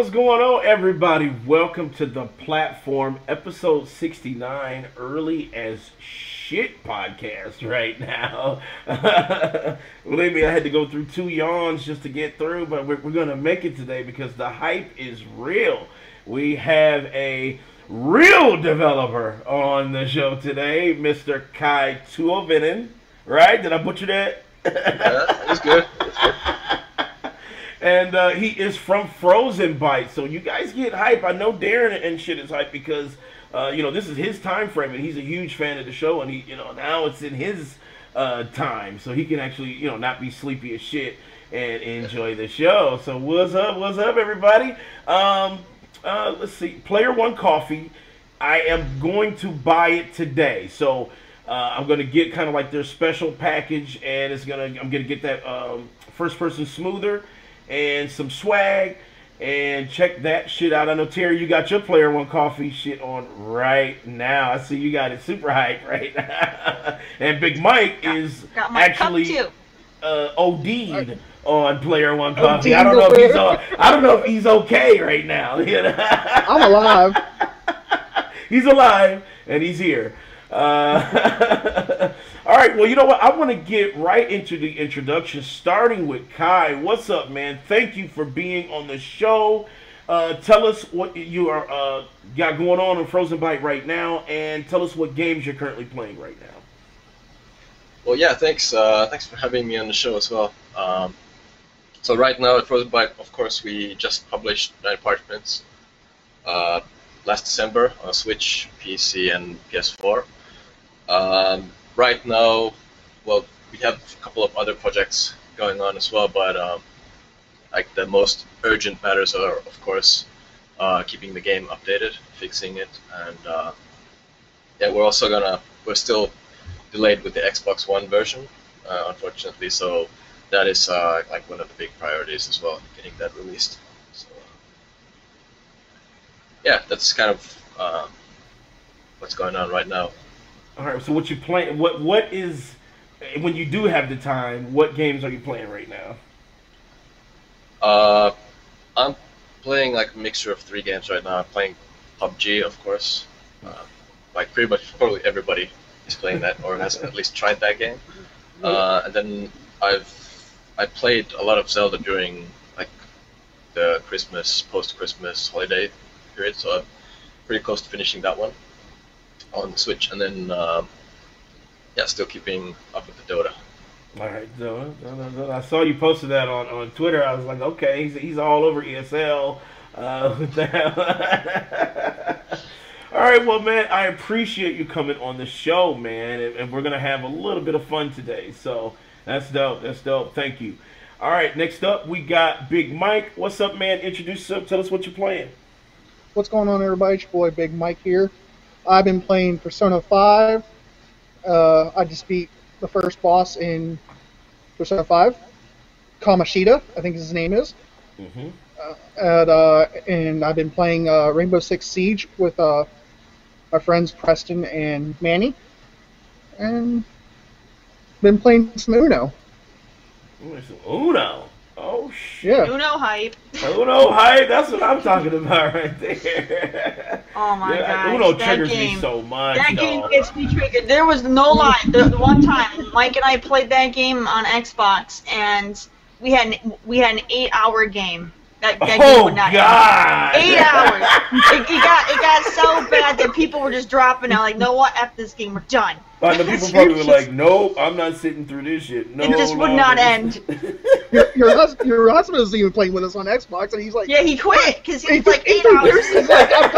what's going on, everybody? Welcome to the platform, episode 69, early as shit podcast right now. Believe me, I had to go through 2 yawns just to get through, but we're going to make it today because the hype is real. We have a real developer on the show today, Mr. Tuovinen. Right? Did I butcher that? Yeah, it's good. And he is from Frozenbytes, so you guys get hype. I know Darren and shit is hype because this is his time frame, and he's a huge fan of the show, and he now it's in his time, so he can actually not be sleepy as shit and enjoy the show. So what's up, everybody? Let's see, Player One Coffee. I am going to buy it today, so I'm gonna get kind of like their special package, and I'm gonna get that first person smoother and some swag, and check that shit out. I know, Terry, you got your Player One Coffee shit on right now. I see you got it super hype right now. And Big Mike is actually OD'd on Player One Coffee. I don't know if he's okay right now. I'm alive. He's alive and he's here. All right, well, you know what? I want to get right into the introduction, starting with Kai. What's up, man? Thank you for being on the show. Tell us what you are got going on Frozenbyte right now, and tell us what games you're currently playing right now. Well, yeah, thanks for having me on the show as well. So right now at Frozenbyte, of course, we just published 9 parchments last December on Switch, PC, and PS4. Right now, well, we have a couple of other projects going on as well, but like the most urgent matters are, of course, keeping the game updated, fixing it, and yeah, we're still delayed with the Xbox One version, unfortunately, so that is like one of the big priorities as well, getting that released. So yeah, that's kind of what's going on right now. All right, so what you playing? What is, when you do have the time, what games are you playing right now? I'm playing like a mixture of 3 games right now. I'm playing PubG, of course. Like pretty much probably everybody is playing that or has at least tried that game. And then I played a lot of Zelda during like the post-Christmas holiday period, so I'm pretty close to finishing that one on Switch, and then yeah, still keeping up with the Dota. All right, Dota. I saw you posted that on Twitter. I was like, okay, he's all over ESL with that. All right, well, man, I appreciate you coming on the show, man, and we're gonna have a little bit of fun today. So that's dope. That's dope. Thank you. All right, next up we got Big Mike. What's up, man? Introduce yourself. Tell us what you're playing. What's going on, everybody? It's your boy Big Mike here. I've been playing Persona 5. I just beat the first boss in Persona 5. Kamoshida, I think his name is. Mm-hmm. And I've been playing Rainbow Six Siege with my friends Preston and Manny. And been playing some Uno. Ooh, some Uno? Oh, shit. Yeah. Uno hype. Uno hype? That's what I'm talking about right there. Oh my god. Uno triggers me so much. That game gets me triggered. There was no lie. The one time Mike and I played that game on Xbox, and we had an 8-hour game. That game would not God. end. 8 hours. It got so bad that people were just dropping out. Like, no, what? F this game. We're done. But the people probably were like, nope, I'm not sitting through this shit. No, it just would not end. Your husband is even playing with us on Xbox, and he's like... Yeah, he quit, because he's like 8 hours. He's like, I'm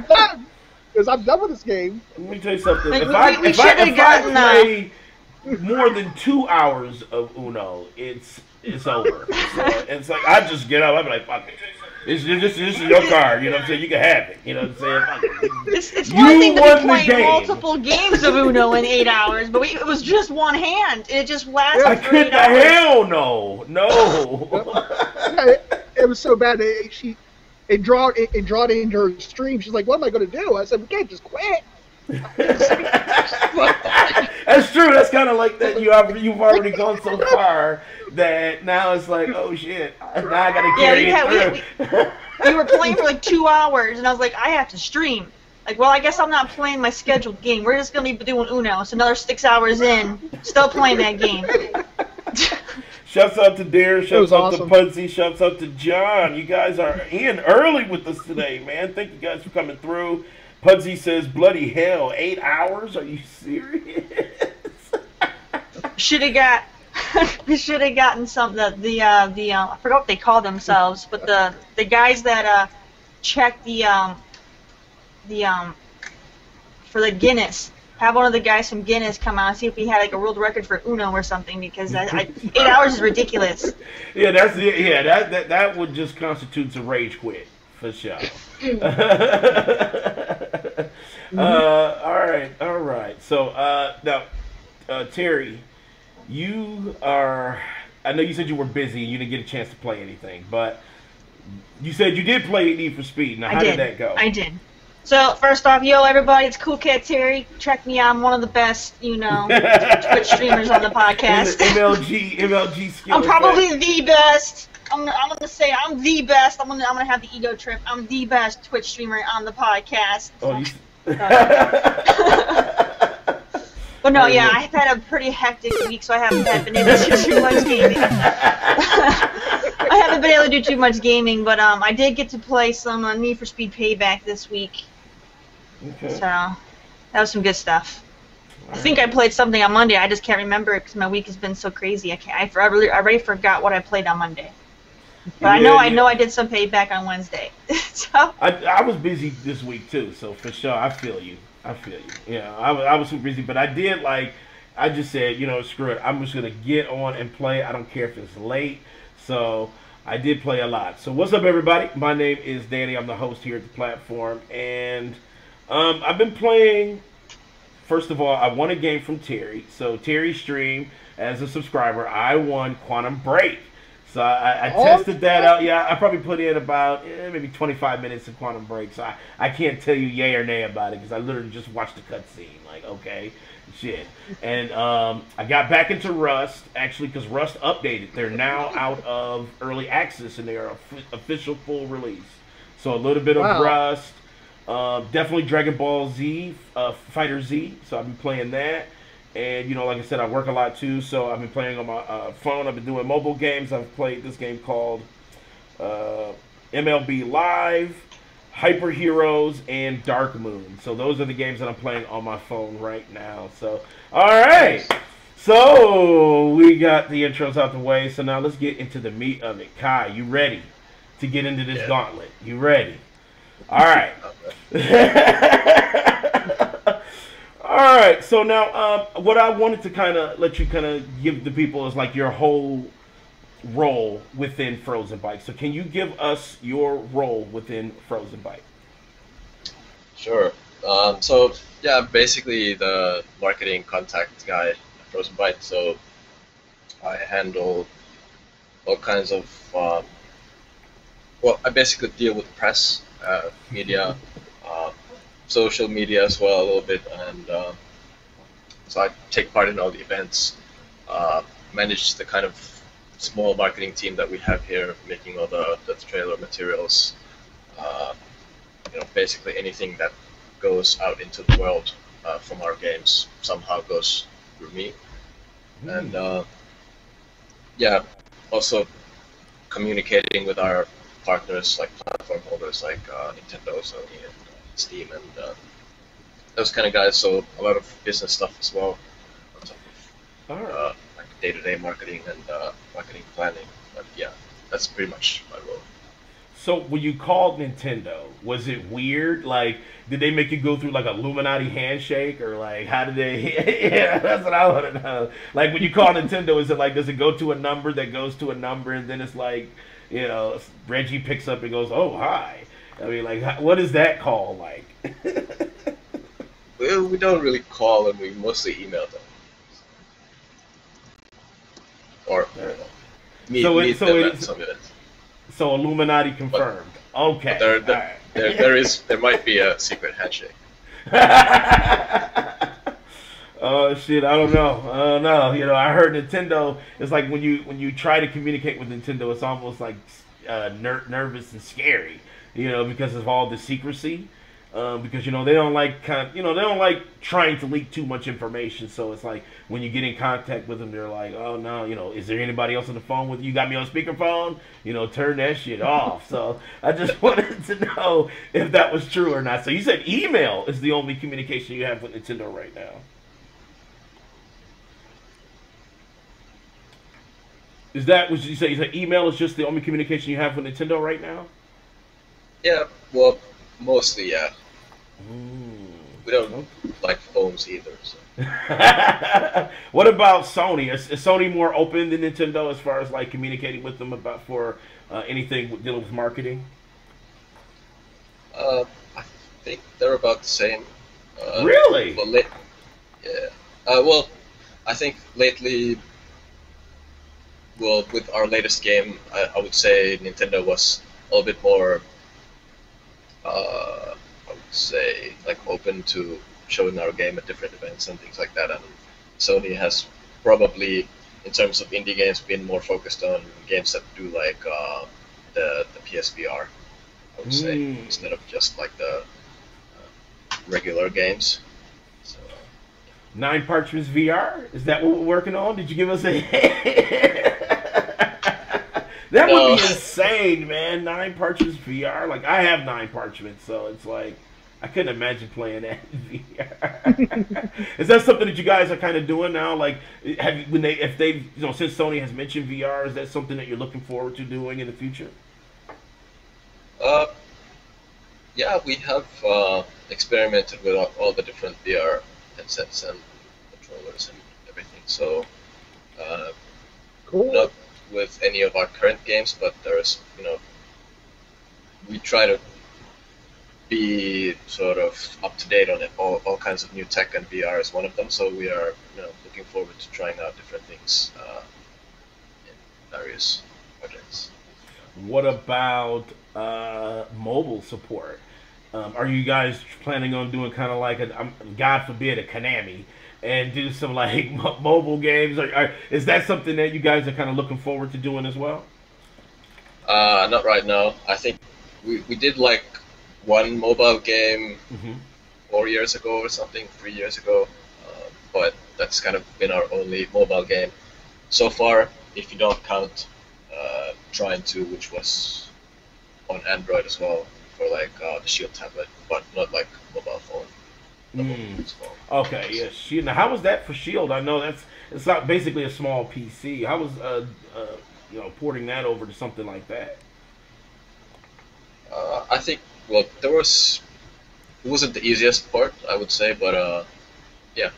done. Because I'm done with this game. Let me tell you something. Like, if I play more than 2 hours of Uno, it's over. So it's like, I just get up, I'm like, fuck it. This is your card, you know what I'm saying? You can have it, you know what I'm saying? It's one thing to be playing multiple games of Uno in 8 hours, but it was just one hand. It just lasted for 8 hours. Hell no. Yeah, it was so bad. It drawed into her stream. She's like, what am I going to do? I said, we can't just quit. That's true. That's kind of like that. You've already gone so far that now it's like, oh shit, now I gotta carry it through. We were playing for like 2 hours, and I was like, I have to stream. Like, well, I guess I'm not playing my scheduled game. We're just gonna be doing Uno. So another 6 hours in, still playing that game. Shouts out to Dare, shouts out awesome. to Pudsey, shouts out to John. You guys are in early with us today, man. Thank you guys for coming through. Pudsey says, bloody hell, 8 hours? Are you serious? We should have gotten some I forgot what they call themselves, but the guys that check the for the Guinness. Have one of the guys from Guinness come out and see if we had like a world record for Uno or something, because 8 hours is ridiculous. Yeah, that would just constitutes a rage quit for sure. All right. So now, Terry, you are. I know you said you were busy and you didn't get a chance to play anything, but you said you did play Need for Speed. Now, how did that go? I did. So, first off, yo, everybody, it's Cool Cat Terri. Check me out. I'm one of the best, Twitch streamers on the podcast. MLG skill. I'm probably the best. I'm gonna say I'm the best. I'm gonna have the ego trip. I'm the best Twitch streamer on the podcast. Oh, But no, yeah, I've had a pretty hectic week, so I haven't been able to do too much gaming. I haven't been able to do too much gaming, but I did get to play some Need for Speed Payback this week. Okay. So that was some good stuff. I think I played something on Monday. I just can't remember it because my week has been so crazy. I already forgot what I played on Monday. But I know I did some Payback on Wednesday. So I was busy this week too, so for sure I feel you. Yeah, I was super busy, but I did I just said, screw it. I'm just gonna get on and play. I don't care if it's late. So I did play a lot. So what's up, everybody? My name is Danny. I'm the host here at the platform, and I've been playing. First of all, I won a game from Terry. So Terry streamed as a subscriber. I won Quantum Break. So I tested that out. Yeah, I probably put in about maybe 25 minutes of Quantum Break. So I can't tell you yay or nay about it because I literally just watched the cutscene. Like, okay, shit. And I got back into Rust, actually, because Rust updated. They're now out of early access and they are official full release. So a little bit of Rust. Definitely Dragon Ball Z, Fighter Z. So I've been playing that. And, like I said, I work a lot, too, so I've been playing on my phone. I've been doing mobile games. I've played this game called MLB Live, Hyper Heroes, and Dark Moon. So those are the games that I'm playing on my phone right now. So, all right. So we got the intros out the way. So now let's get into the meat of it. Kai, you ready to get into this gauntlet? You ready? All right. All right, so now what I wanted to kind of let you kind of give the people is like your whole role within Frozenbytes. So can you give us your role within Frozenbyte? Sure. So yeah, basically the marketing contact guy at Frozenbyte. So I handle all kinds of I basically deal with press, media. Social media as well a little bit, and so I take part in all the events, manage the kind of small marketing team that we have here, making all the trailer materials, basically anything that goes out into the world from our games somehow goes through me, and also communicating with our partners like platform holders like Nintendo, Sony, and Steam, and those kind of guys. So a lot of business stuff as well, on top of like day-to-day marketing and marketing planning. But yeah, that's pretty much my role. So when you called Nintendo, was it weird? Like, did they make you go through like a Illuminati handshake, or like how did they? Yeah, that's what I want to know. Like when you call Nintendo, is it like, does it go to a number that goes to a number, and then it's like, Reggie picks up and goes, "Oh, hi." I mean, like, what is that call like? Well, we don't really call them. We mostly email them. Or meet them at some events. So Illuminati confirmed. Okay. There might be a secret handshake. Oh shit, I don't know. I don't know. You know, I heard Nintendo is like when you try to communicate with Nintendo, it's almost like nervous and scary. You know, because of all the secrecy. Because you know they don't like they don't like trying to leak too much information. So it's like when you get in contact with them, they're like, oh no, you know, is there anybody else on the phone with you? You got me on speakerphone? You know, turn that shit off. So I just wanted to know if that was true or not. So you said email is the only communication you have with Nintendo right now. Is that what you say? You said email is just the only communication you have with Nintendo right now? Yeah, well, mostly, yeah. Mm. We don't like phones either. So. What about Sony? Is Sony more open than Nintendo as far as like communicating with them about for anything dealing with marketing? I think they're about the same. Really? Well, yeah. Well, I think lately, well, with our latest game, I would say Nintendo was a little bit more. I would say like open to showing our game at different events and things like that, and Sony has probably, in terms of indie games, been more focused on games that do like the PSVR, I would say, instead of just like the regular games. So, 9 Parchments VR? Is that what we're working on? Did you give us a That would be insane, man. 9 Parchments VR. Like I have 9 Parchments, so it's like I couldn't imagine playing that in VR. Is that something that you guys are kind of doing now? Like, if they, since Sony has mentioned VR, is that something that you're looking forward to doing in the future? Yeah, we have experimented with all the different VR headsets and controllers and everything. So, Cool. not with any of our current games, but there's, we try to be sort of up to date on it. All kinds of new tech, and VR is one of them. So we are, looking forward to trying out different things in various projects. What about mobile support? Are you guys planning on doing kind of like God forbid, a Konami, and do some like mobile games? Is that something that you guys are kind of looking forward to doing as well? Not right now. I think we did like one mobile game 4 years ago or something, 3 years ago, but that's kind of been our only mobile game so far, if you don't count Trying to, which was on Android as well for like the Shield tablet, but not like mobile phone. Okay, yeah, Shield. Now, how was that for Shield? I know it's not basically a small PC. How was porting that over to something like that? I think it wasn't the easiest part, I would say, but yeah.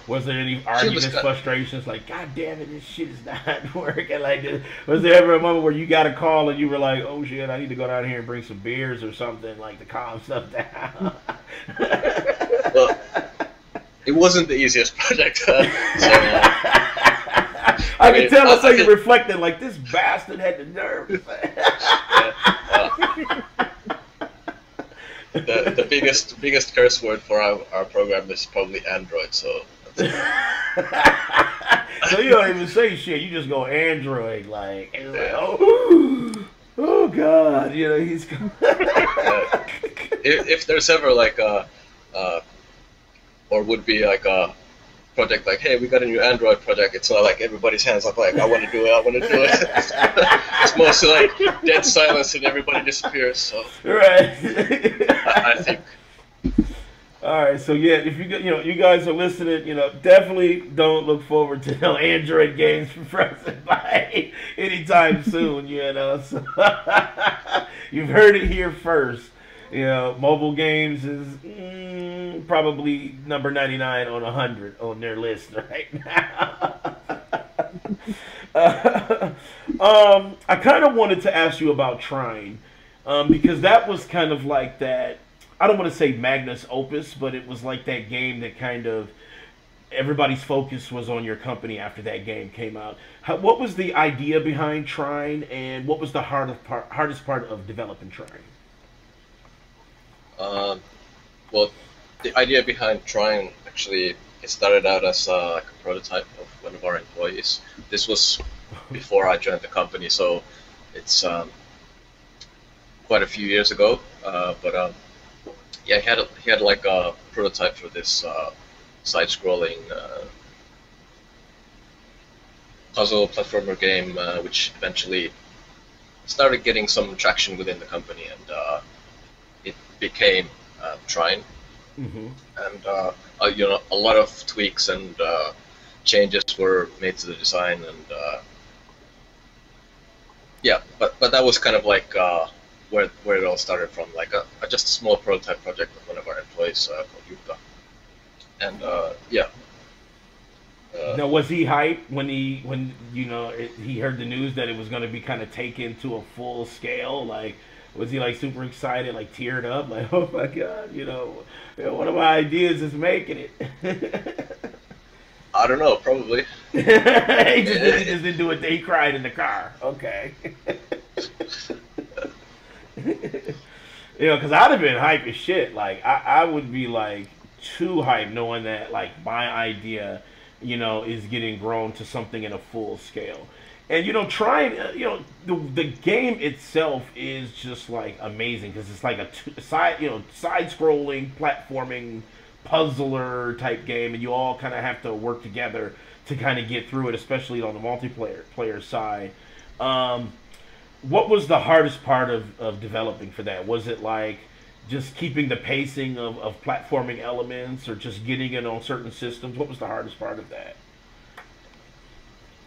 Was there any arguments, frustrations, like, God damn it, this shit is not working like this? Was there ever a moment where you got a call and you were like, oh shit, I need to go down here and bring some beers or something, like to calm stuff down? Well, it wasn't the easiest project. I can tell I saw you reflecting, like, this bastard had the nerve. The biggest curse word for our program is probably Android, so so you don't even say shit, you just go Android, like, and it's like, oh god, he's if there's ever like or would be like a project like, hey, we got a new Android project, it's not like everybody's hands up like, I want to do it. It's mostly like dead silence and everybody disappears. So right. I think. All right, so yeah, if you guys are listening, definitely don't look forward to no Android games from Frozenbytes anytime soon. So you've heard it here first. Mobile games is probably number 99 on 100 on their list right now. I kind of wanted to ask you about Trying, because that was kind of like that. I don't want to say Magnus Opus, but it was like that game that kind of everybody's focus was on your company after that game came out. What was the idea behind Trying, and what was the hardest part of developing Trying? Well, the idea behind trying actually it started out as like a prototype of one of our employees. This was before I joined the company, so it's quite a few years ago. But yeah, he had like a prototype for this side-scrolling puzzle platformer game, which eventually started getting some traction within the company, and it became Trine. Mm-hmm. And you know, a lot of tweaks and changes were made to the design, and yeah, but that was kind of like where it all started from, like just a small prototype project with one of our employees called Jukka, and yeah. Now, was he hyped when you know he heard the news that it was going to be kind of taken to a full scale? Like, was he like super excited, like teared up, like, oh my god, you know, one of my ideas is making it? I don't know, probably. he just didn't do it. He cried in the car. Okay. You know, because I'd have been hype as shit. Like, I would be like too hyped knowing that like my idea, you know, is getting grown to something in a full scale. And you know, trying, you know, the game itself is just like amazing because it's like a side-scrolling platforming puzzler type game, and you all kind of have to work together to kind of get through it, especially on the multiplayer side. What was the hardest part of developing for that? Was it like just keeping the pacing of platforming elements, or just getting it on certain systems? What was the hardest part of that?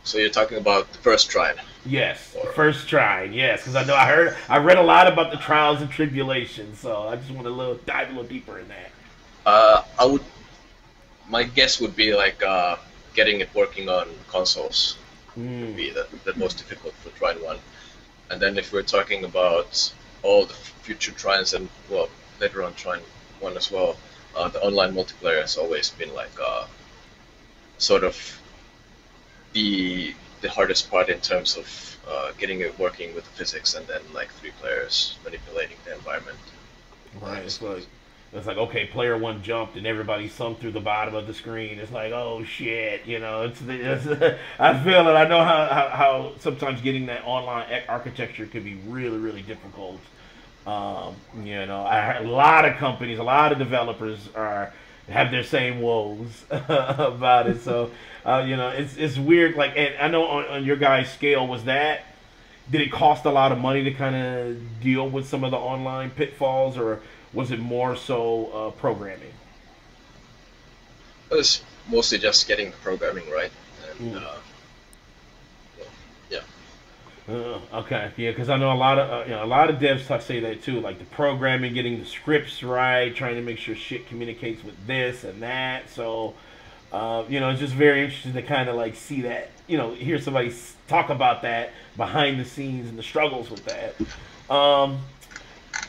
So you're talking about the first try? Yes, first try. Yes, because I read a lot about the trials and tribulations, so I just want to dive a little deeper in that. My guess would be like getting it working on consoles would be the most difficult for try one. And then if we're talking about all the future tries and, well, later on trying one as well, the online multiplayer has always been like sort of the hardest part in terms of getting it working with the physics, and then like 3 players manipulating the environment. Right. It's like okay, player 1 jumped and everybody sunk through the bottom of the screen. It's like, oh shit, you know. It's I feel it. I know how sometimes getting that online architecture could be really, really difficult. You know, a lot of companies, a lot of developers have their same woes about it. So, you know, it's weird. Like, and I know on your guys' scale, did it cost a lot of money to kind of deal with some of the online pitfalls, or was it more so programming? It was mostly just getting the programming right, and yeah. Okay, yeah, because I know a lot of devs say that too, like the programming, getting the scripts right, trying to make sure shit communicates with this and that. So, you know, it's just very interesting to kind of like see that, you know, hear somebody talk about that behind the scenes and the struggles with that.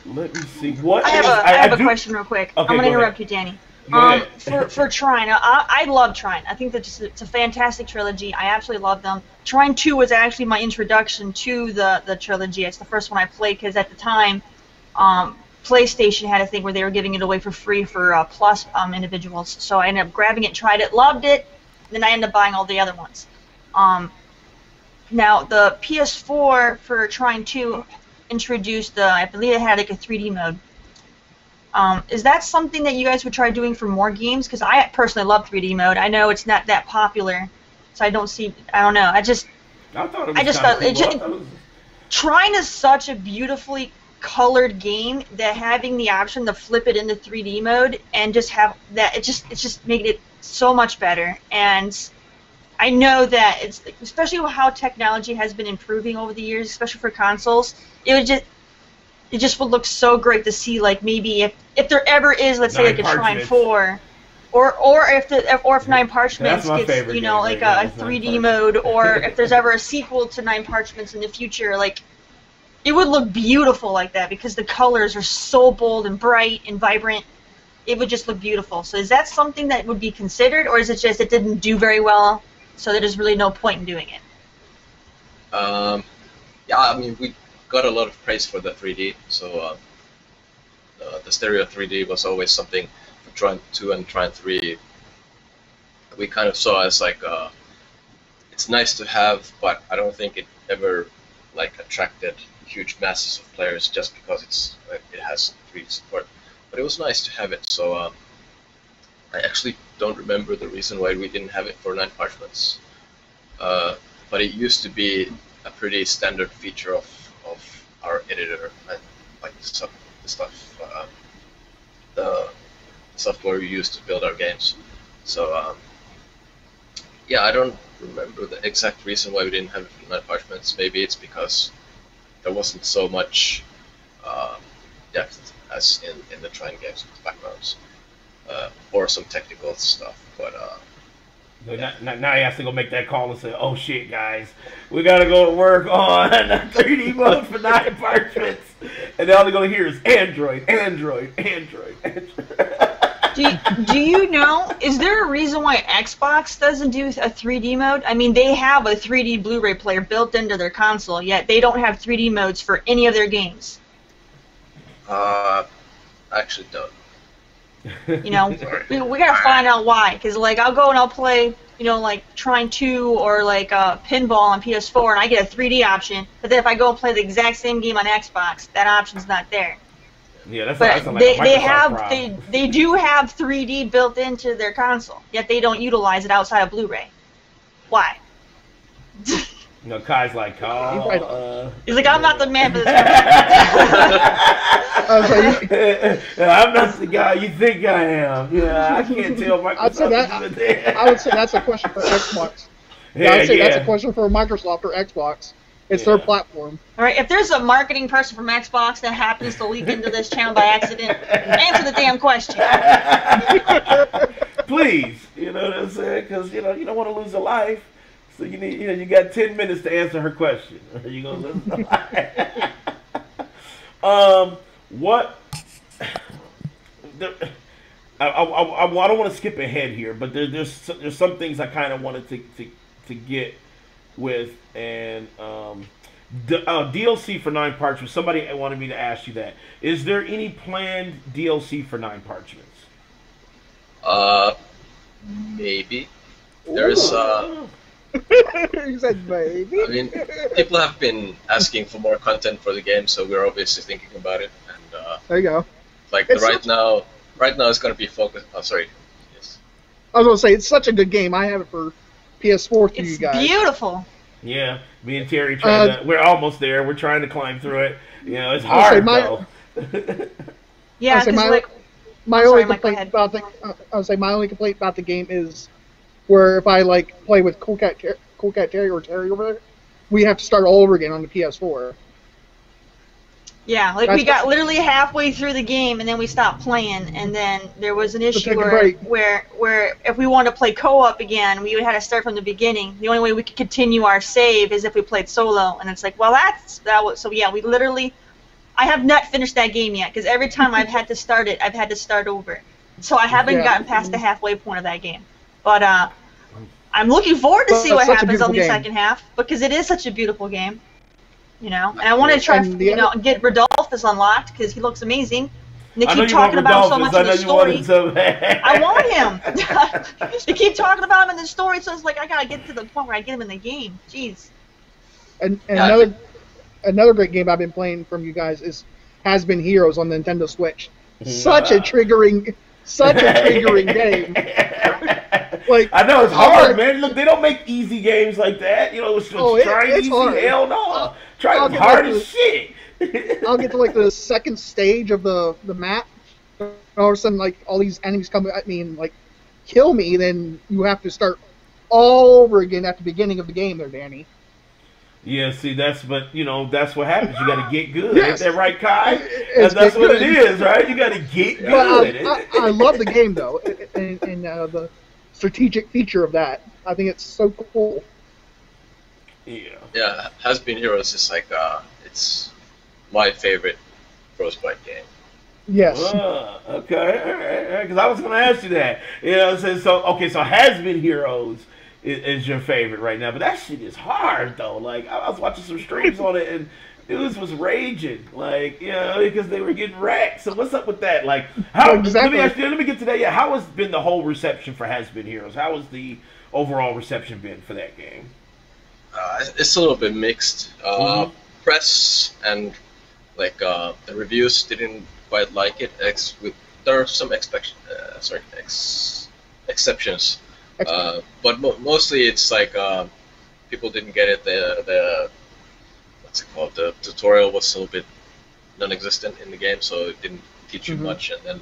Let me see. I have a question real quick. Okay, I'm going to interrupt you, Danny. For Trine, I love Trine. I think that it's a fantastic trilogy. I absolutely love them. Trine 2 was actually my introduction to the trilogy. It's the first one I played because at the time, PlayStation had a thing where they were giving it away for free for Plus individuals. So I ended up grabbing it, tried it, loved it, then I ended up buying all the other ones. Now, the PS4 for Trine 2 introduced I believe it had like a 3D mode. Is that something that you guys would try doing for more games? Because I personally love 3D mode. I know it's not that popular, so I don't know. I thought Trine is such a beautifully colored game that having the option to flip it into 3D mode and just have that, it's just made it so much better. And I know that it's, especially how technology has been improving over the years, especially for consoles, it just would look so great to see, like, maybe if there ever is, let's say, like a Trine 4, or if Nine Parchments gets, you know, like a 3D mode, or if there's ever a sequel to Nine Parchments in the future, like, it would look beautiful like that because the colors are so bold and bright and vibrant. It would just look beautiful. So is that something that would be considered, or is it just it didn't do very well, so there's really no point in doing it? Yeah, I mean, we got a lot of praise for the 3D, so the stereo 3D was always something for Trine 2 and Trine 3 we kind of saw as like it's nice to have, but I don't think it ever like attracted huge masses of players just because it has 3D support. But it was nice to have it. So I actually don't remember the reason why we didn't have it for 9 parchments. But it used to be a pretty standard feature of our editor, like the software we used to build our games. So yeah, I don't remember the exact reason why we didn't have it for 9 parchments. Maybe it's because there wasn't so much depth as in the Trine games with backgrounds, or some technical stuff. But yeah. Now he has to go make that call and say, "Oh shit, guys, we gotta go to work on 3D mode for 9 parchments," and then all they're gonna hear is Android, Android, Android, Android. Do you know, is there a reason why Xbox doesn't do a 3D mode? I mean, they have a 3D Blu-ray player built into their console, yet they don't have 3D modes for any of their games. I actually don't. You know, we gotta find out why. Because, like, I'll go and I'll play, you know, like, Trine 2 or, like, Pinball on PS4, and I get a 3D option, but then if I go and play the exact same game on Xbox, that option's not there. Yeah, that's but like a Microsoft problem. They do have 3D built into their console, yet they don't utilize it outside of Blu-ray. Why? You know, Kai's like, oh, he's like, I'm not the man for this. I'm not the guy you think I am. Yeah, I can't tell Microsoft. I would say that's a question for Xbox. Yeah, I would say that's a question for Microsoft or Xbox. It's their platform. All right, if there's a marketing person from Xbox that happens to leak into this channel by accident, answer the damn question. Please, you know what I'm saying? Because you don't want to lose a life, so you need, you got 10 minutes to answer her question. Are you gonna lose a life? What? I don't want to skip ahead here, but there's some things I kind of wanted to get with, and DLC for 9 parchments. Somebody wanted me to ask you that. Is there any planned DLC for 9 parchments? Maybe. There's He said maybe. I mean, people have been asking for more content for the game, so we're obviously thinking about it. And there you go. Like right now it's gonna be focused. Oh, sorry. Yes. I was gonna say it's such a good game. I have it for PS4 through you guys. It's beautiful. Yeah, me and Terry we're almost there. We're trying to climb through it. You know, it's hard though. Yeah, because my only complaint about the game is where if I like play with Cool Cat Terri or Terry over there, we have to start all over again on the PS4. Yeah, like we got literally halfway through the game and then we stopped playing, and then there was an issue where if we wanted to play co-op again, we would have to start from the beginning. The only way we could continue our save is if we played solo, and it's like, well, so yeah, we literally, I have not finished that game yet because every time I've had to start it, I've had to start over. So I haven't gotten past the halfway point of that game. But I'm looking forward to see what happens on the second half because it is such a beautiful game. You know, and I want to try, get Rodolphus unlocked because he looks amazing. And they keep talking about him so much in the story. I want him. They keep talking about him in the story, so it's like I gotta get to the point where I get him in the game. Jeez. And another great game I've been playing from you guys has been Heroes on the Nintendo Switch. Such a triggering game. Like, I know it's hard, man. Look, they don't make easy games like that. You know, it's easy. Hard. Hell no. Try hard as shit. I'll get to like the second stage of the map, and all of a sudden, like all these enemies come at me and like kill me. Then you have to start all over again at the beginning of the game, there, Danny. Yeah, see, that's what happens. You got to get good. Yes. Ain't that right, Kai? That's what it is, right? You got to get good. I love the game though, and the strategic feature of that. I think it's so cool. Yeah. Yeah, Has Been Heroes is like it's my favorite Frostbite game. Yes. Okay, all right. Because I was going to ask you that. You know, so Has Been Heroes is your favorite right now, but that shit is hard though. Like I was watching some streams on it, and dudes was raging, like, you know, because they were getting wrecked. So what's up with that? Like, how? Exactly. Let me get to that. Yeah, how has been the whole reception for Has Been Heroes? How has the overall reception been for that game? It's a little bit mixed. Press and like the reviews didn't quite like it. There are some exceptions, but mostly it's like people didn't get it. The what's it called? The tutorial was a little bit non-existent in the game, so it didn't teach you much, and then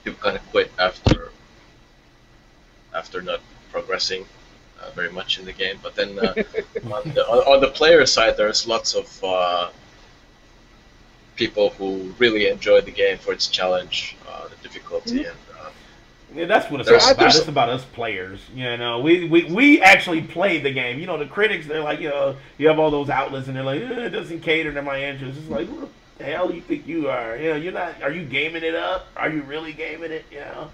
people kind of quit after not progressing very much in the game. But then on the player side, there's lots of people who really enjoyed the game for its challenge, the difficulty, and yeah, that's what it's all about. It's about us players. You know, we actually play the game. You know, the critics, they're like, you know, you have all those outlets, and they're like, it doesn't cater to my interests. It's like, who the hell do you think you are? You know, you're not. Are you gaming it up? Are you really gaming it? You know.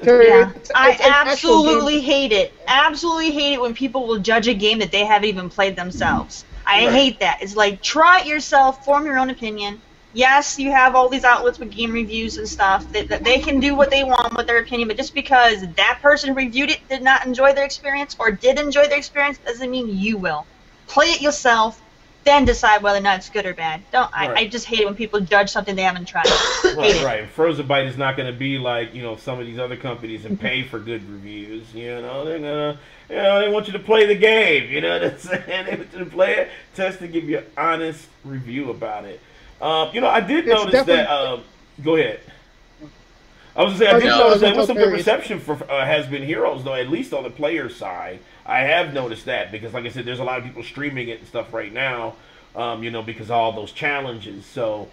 Yeah, I absolutely hate it. Absolutely hate it when people will judge a game that they haven't even played themselves. I hate that. It's like, try it yourself, form your own opinion. Yes, you have all these outlets with game reviews and stuff that they can do what they want with their opinion, but just because that person who reviewed it did not enjoy their experience or did enjoy their experience doesn't mean you will. Play it yourself, then decide whether or not it's good or bad. I just hate it when people judge something they haven't tried. Right. Frozenbyte is not going to be like, you know, some of these other companies and pay for good reviews. You know, they're gonna, you know, they want you to play the game. You know what I'm saying? They want you to play it, test to give you an honest review about it. You know, I did notice that. Go ahead. I was gonna say I did notice that was some good reception for Has Been Heroes, though. At least on the player side, I have noticed that because, like I said, there's a lot of people streaming it and stuff right now. You know, because of all those challenges. So,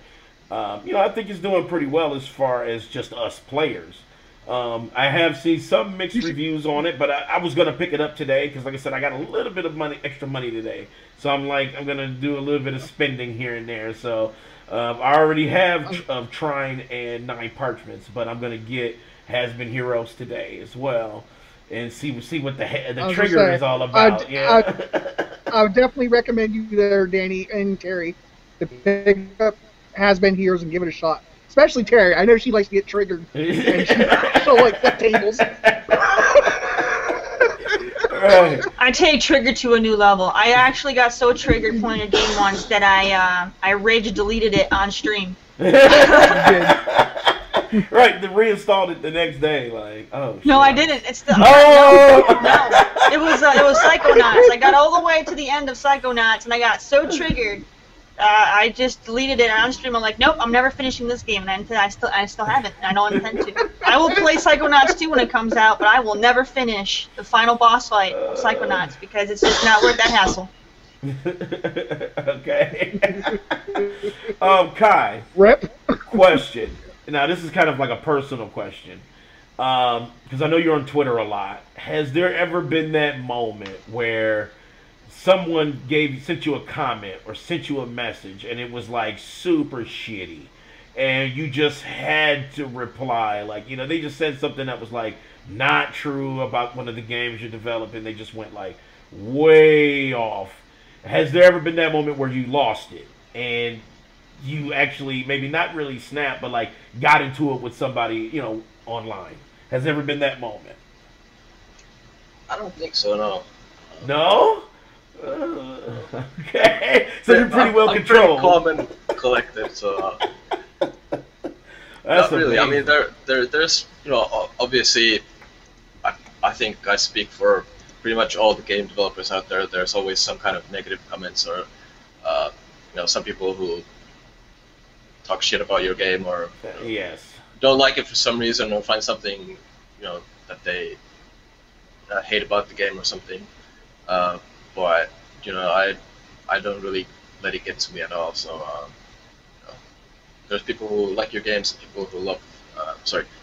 you know, I think it's doing pretty well as far as just us players. I have seen some mixed reviews on it, but I was gonna pick it up today because, like I said, I got a little bit of extra money today. So I'm gonna do a little bit of spending here and there. So. I already have Trine and 9 Parchments, but I'm gonna get Has Been Heroes today as well, and see what the trigger is all about. I would definitely recommend you there, Danny and Terry, to pick up Has Been Heroes and give it a shot. Especially Terry. I know she likes to get triggered, and she'll like flip tables. Right. I take trigger to a new level. I actually got so triggered playing a game once that I rage deleted it on stream. Right, they reinstalled it the next day. Like, oh. Shit. No, I didn't. It's the no. It was Psychonauts. I got all the way to the end of Psychonauts, and I got so triggered. I just deleted it on stream. I'm like, nope, I'm never finishing this game, and I still haven't. And I don't intend to. I will play Psychonauts 2 when it comes out, but I will never finish the final boss fight of Psychonauts because it's just not worth that hassle. Okay. Kai. Rip. Question. Now, this is kind of like a personal question, because I know you're on Twitter a lot. Has there ever been that moment where someone sent you a comment or sent you a message and it was like super shitty and you just had to reply, like, you know, they just said something that was like not true about one of the games you're developing, they just went like way off? Has there ever been that moment where you lost it and you actually maybe not really snapped but like got into it with somebody, you know, online? Has there ever been that moment? I don't think so, no. No? Okay, so you're pretty well controlled. I'm pretty calm and collected, so that's not really. amazing. I mean, there's, you know, obviously, I think I speak for pretty much all the game developers out there. There's always some kind of negative comments or, you know, some people who talk shit about your game or don't like it for some reason or find something, you know, that they hate about the game or something. But you know, I don't really let it get to me at all. So you know, there's people who like your games and people who love.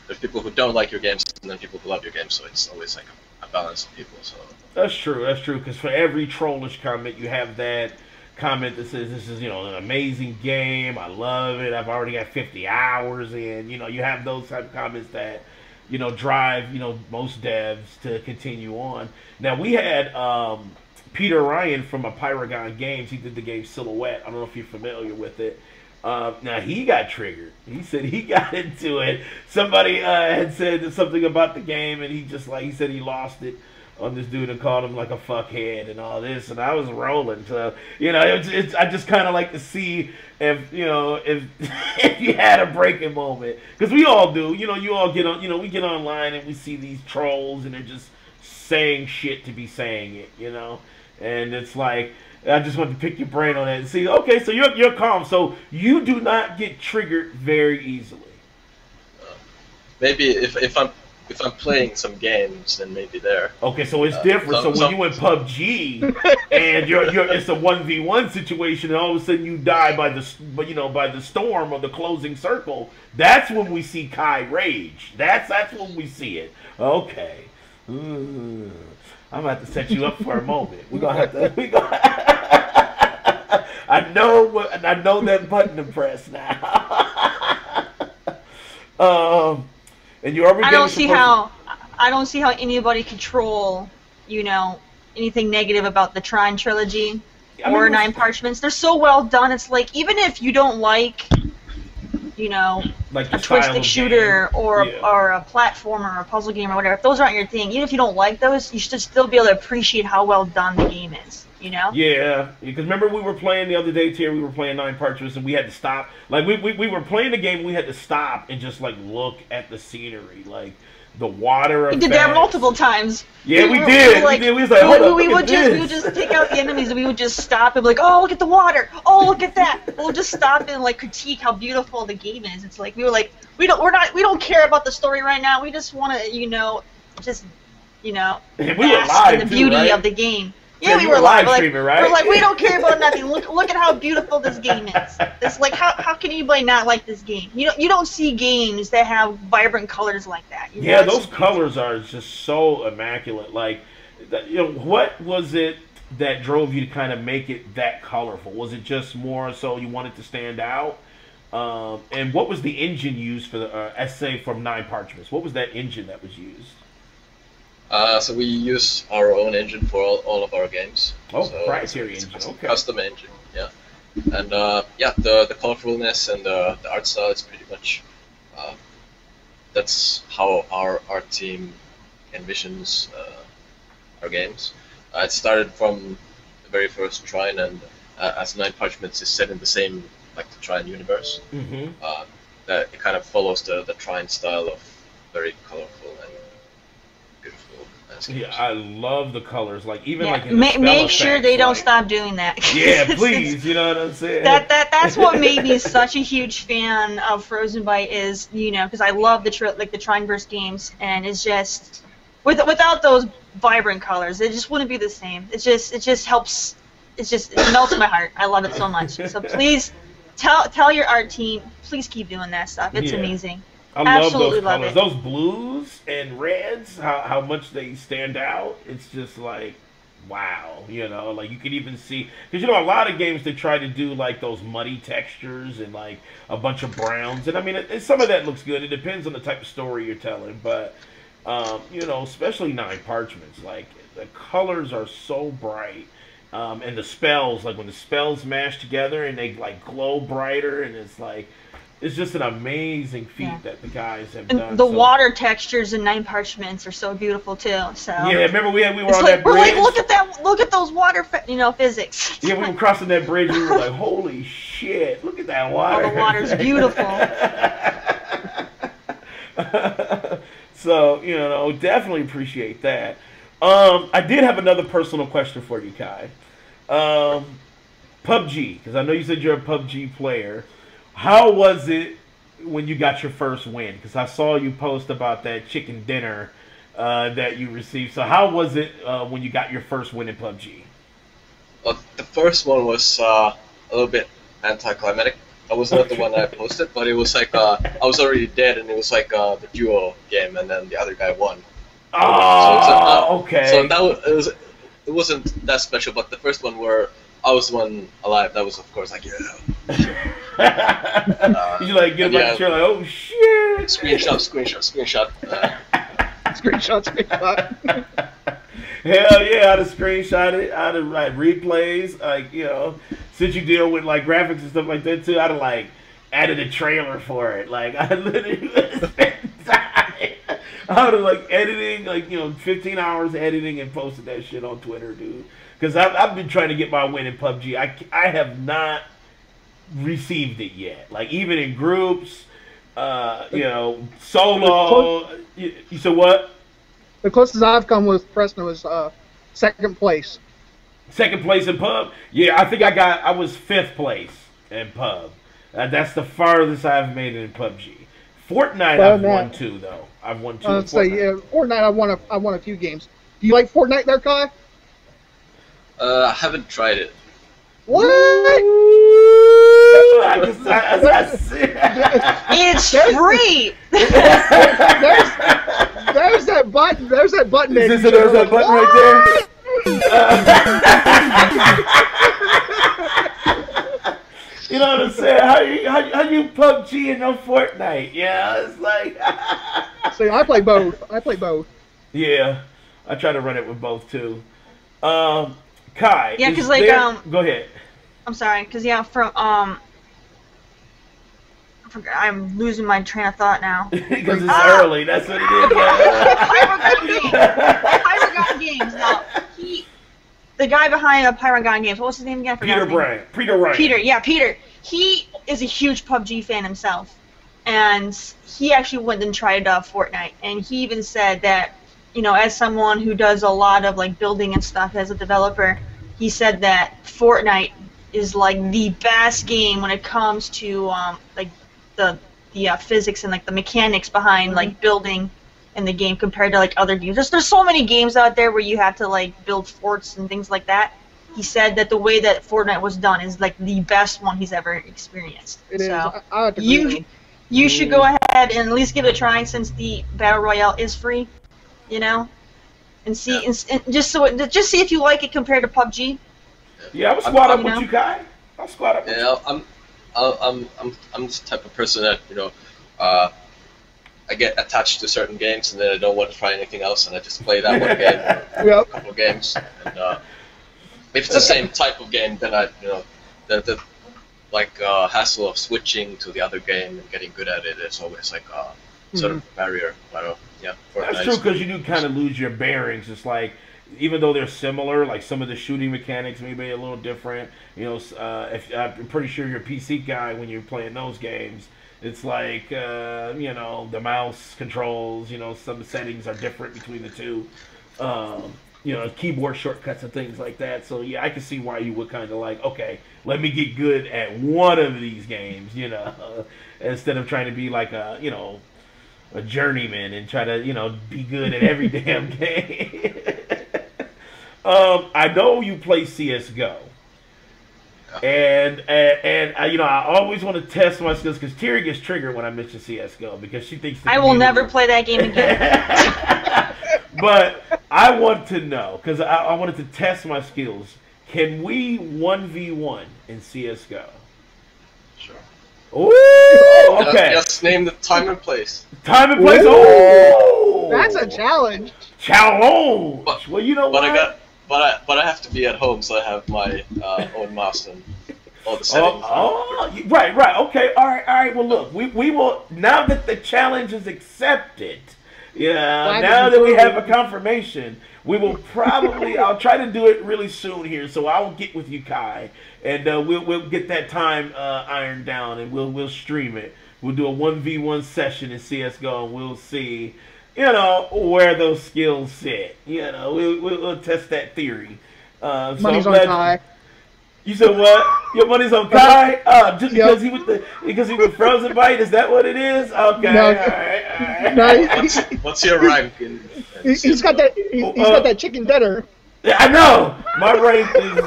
There's people who don't like your games and then people who love your games. So it's always like a balance of people. So that's true. That's true. Because for every trollish comment, you have that comment that says this is, you know, an amazing game. I love it. I've already got 50 hours in. You know, you have those type of comments that, you know, drive, you know, most devs to continue on. Now we had Peter Ryan from a Pyragon Games. He did the game Silhouette. I don't know if you're familiar with it. Now he got triggered. He said he got into it. Somebody had said something about the game, and he said he lost it on this dude and called him like a fuckhead and all this, and I was rolling. So I just kind of like to see if if you had a breaking moment, because we all do. You all get on. We get online and we see these trolls, and they're just saying shit to be saying it. And it's like, I just want to pick your brain on that and see. Okay, so you're calm, so you do not get triggered very easily. Maybe if I'm playing some games, then maybe there. Okay, so it's different. So when you in PubG and it's a 1v1 situation, and all of a sudden you die by the storm or the closing circle, that's when we see Kai rage. That's when we see it. Okay. Ooh. I'm gonna have to set you up for a moment. We're gonna have to. I know that button to press now. And you already. I don't see how anybody control, anything negative about the Trine trilogy or Nine Parchments. They're so well done. It's like, even if you don't like like a twin-stick shooter or a platformer or a puzzle game or whatever, if those aren't your thing, even if you don't like those, you should still be able to appreciate how well done the game is. Yeah, because remember we were playing the other day, Terry. We were playing Nine Parchments, and we had to stop. Like we were playing the game, we had to stop and just like look at the scenery, like the water effects. We did that multiple times. Yeah, we did. We was like, hold up, we would just take out the enemies, and we would just stop and be like, oh, look at the water. Oh, look at that. We'll just stop and like critique how beautiful the game is. It's like we were like, we don't care about the story right now. We just want to, bask in the beauty of the game. Yeah, we were live streaming, right? We're like, we don't care about nothing. Look at how beautiful this game is. It's like, how can anybody not like this game? You don't see games that have vibrant colors like that. Yeah, those colors are just so immaculate. Like, what was it that drove you to kind of make it that colorful? Was it just more so you wanted to stand out? And what was the engine used for the essay from Nine Parchments? What was that engine that was used? So we use our own engine for all of our games. Oh, proprietary engine. Okay. Custom engine, yeah. And the colorfulness and the art style is pretty much that's how our art team envisions our games. It started from the very first Trine, and as Nine Parchments is set in the same the Trine universe, that it kind of follows the Trine style of very colorful and beautiful. Yeah, I love the colors. Like even make sure they don't stop doing that. Yeah, please. You know what I'm saying? That's what made me such a huge fan of Frozenbyte is because I love the Trineverse games, and it's just without those vibrant colors, it just wouldn't be the same. It just helps. It melts my heart. I love it so much. So please tell your art team, please keep doing that stuff. It's amazing. I love those colors. Those blues and reds, how much they stand out. It's just like, wow. Like you can even see, because a lot of games they try to do like those muddy textures and like a bunch of browns. And I mean, some of that looks good. It depends on the type of story you're telling. But, especially Nine Parchments, like the colors are so bright. And the spells, like when the spells mash together and they like glow brighter, and it's like, it's just an amazing feat that the guys have done. The water textures in Nine Parchments are so beautiful too. So yeah, remember we were on that bridge. We're like, look at that! Look at those water, physics. Yeah, we were crossing that bridge. We were like, holy shit! Look at that water. Oh, the water's beautiful. So definitely appreciate that. I did have another personal question for you, Kai. PUBG, because I know you said you're a PUBG player. How was it when you got your first win? Because I saw you post about that chicken dinner that you received. So how was it when you got your first win in PUBG? Well, the first one was a little bit anticlimactic. I was not the one that I posted, but it was like I was already dead, and it was like the duo game, and then the other guy won. Oh, okay. So it wasn't that special, but the first one where I was the one alive, that was of course like, yeah. You like get back to like, oh shit. Screenshot. Screenshot. Hell yeah, I'd have screenshot it. I'd have like replays, like since you deal with like graphics and stuff like that too, I'd have like added a trailer for it. Like I literally spent time. I would have like editing, like 15 hours editing and posted that shit on Twitter, dude. Because I've been trying to get my win in PUBG. I have not received it yet. Like even in groups, solo. You said what? The closest I've come with Preston was second place. Second place in pub? Yeah, I think I was 5th place in pub. That's the farthest I've made it in PUBG. Fortnite I've won 2 though. I've won 2. Fortnite I won a few games. Do you like Fortnite there, Kai? I haven't tried it. What? It's free. There's that button. There's that button. There's that button right there. You know what I'm saying? How you PUBG and no Fortnite? Yeah, it's like. See, I play both. Yeah, I try to run it with both too. Kai. Yeah, because go ahead. I'm sorry, because I'm losing my train of thought now. Because it's early, that's what it is. Pyragon Games. Now, the guy behind Pyragon Games, what was his name again? Peter Ryan. Peter. He is a huge PUBG fan himself, and he actually went and tried Fortnite, and he even said that, as someone who does a lot of like building and stuff as a developer, he said that Fortnite is like the best game when it comes to like the physics and like the mechanics behind like building in the game compared to like other games. There's so many games out there where you have to like build forts and things like that. He said that the way that Fortnite was done is like the best one he's ever experienced. It is. You should go ahead and at least give it a try since the Battle Royale is free, and see and just see if you like it compared to PUBG. Yeah, I'll squad up with you, Kai. I'll squad up with you. I'm the type of person that I get attached to certain games and then I don't want to try anything else and I just play that one game or a couple of games. And if it's the same type of game, then the hassle of switching to the other game and getting good at it is always like sort of barrier. But yeah, that's true because you do kind of lose your bearings. It's like, even though they're similar, like some of the shooting mechanics may be a little different. If I'm pretty sure you're a PC guy when you're playing those games. It's like the mouse controls. Some settings are different between the two. Keyboard shortcuts and things like that. So yeah, I can see why you would kind of like, okay, let me get good at one of these games. Instead of trying to be like a journeyman and try to be good at every damn game. I know you play CSGO, and I always want to test my skills because Terri gets triggered when I mention CSGO because she thinks I will never play that game again. But I want to know because I wanted to test my skills. Can we 1v1 in CSGO? Sure. Ooh, okay. Just name the time and place. Time and place. Oh, that's a challenge. Challenge. Well, you know what? But I have to be at home, so I have my own mouse and all the settings. Right. Okay. All right. Well, look, we will now that the challenge is accepted. Yeah. Now that we have a confirmation, we will probably. I'll try to do it really soon here, so I will get with you, Kai, and we'll get that time ironed down, and we'll stream it. We'll do a 1v1 session in CS:GO, and we'll see. Where those skills sit. We'll test that theory. Money's on Kai. You said what? Your money's on Kai? Just because he with Frozenbyte? Is that what it is? Okay. No. All right. What's your rank? He's got that. He's got that chicken dinner. Yeah, I know. My rank is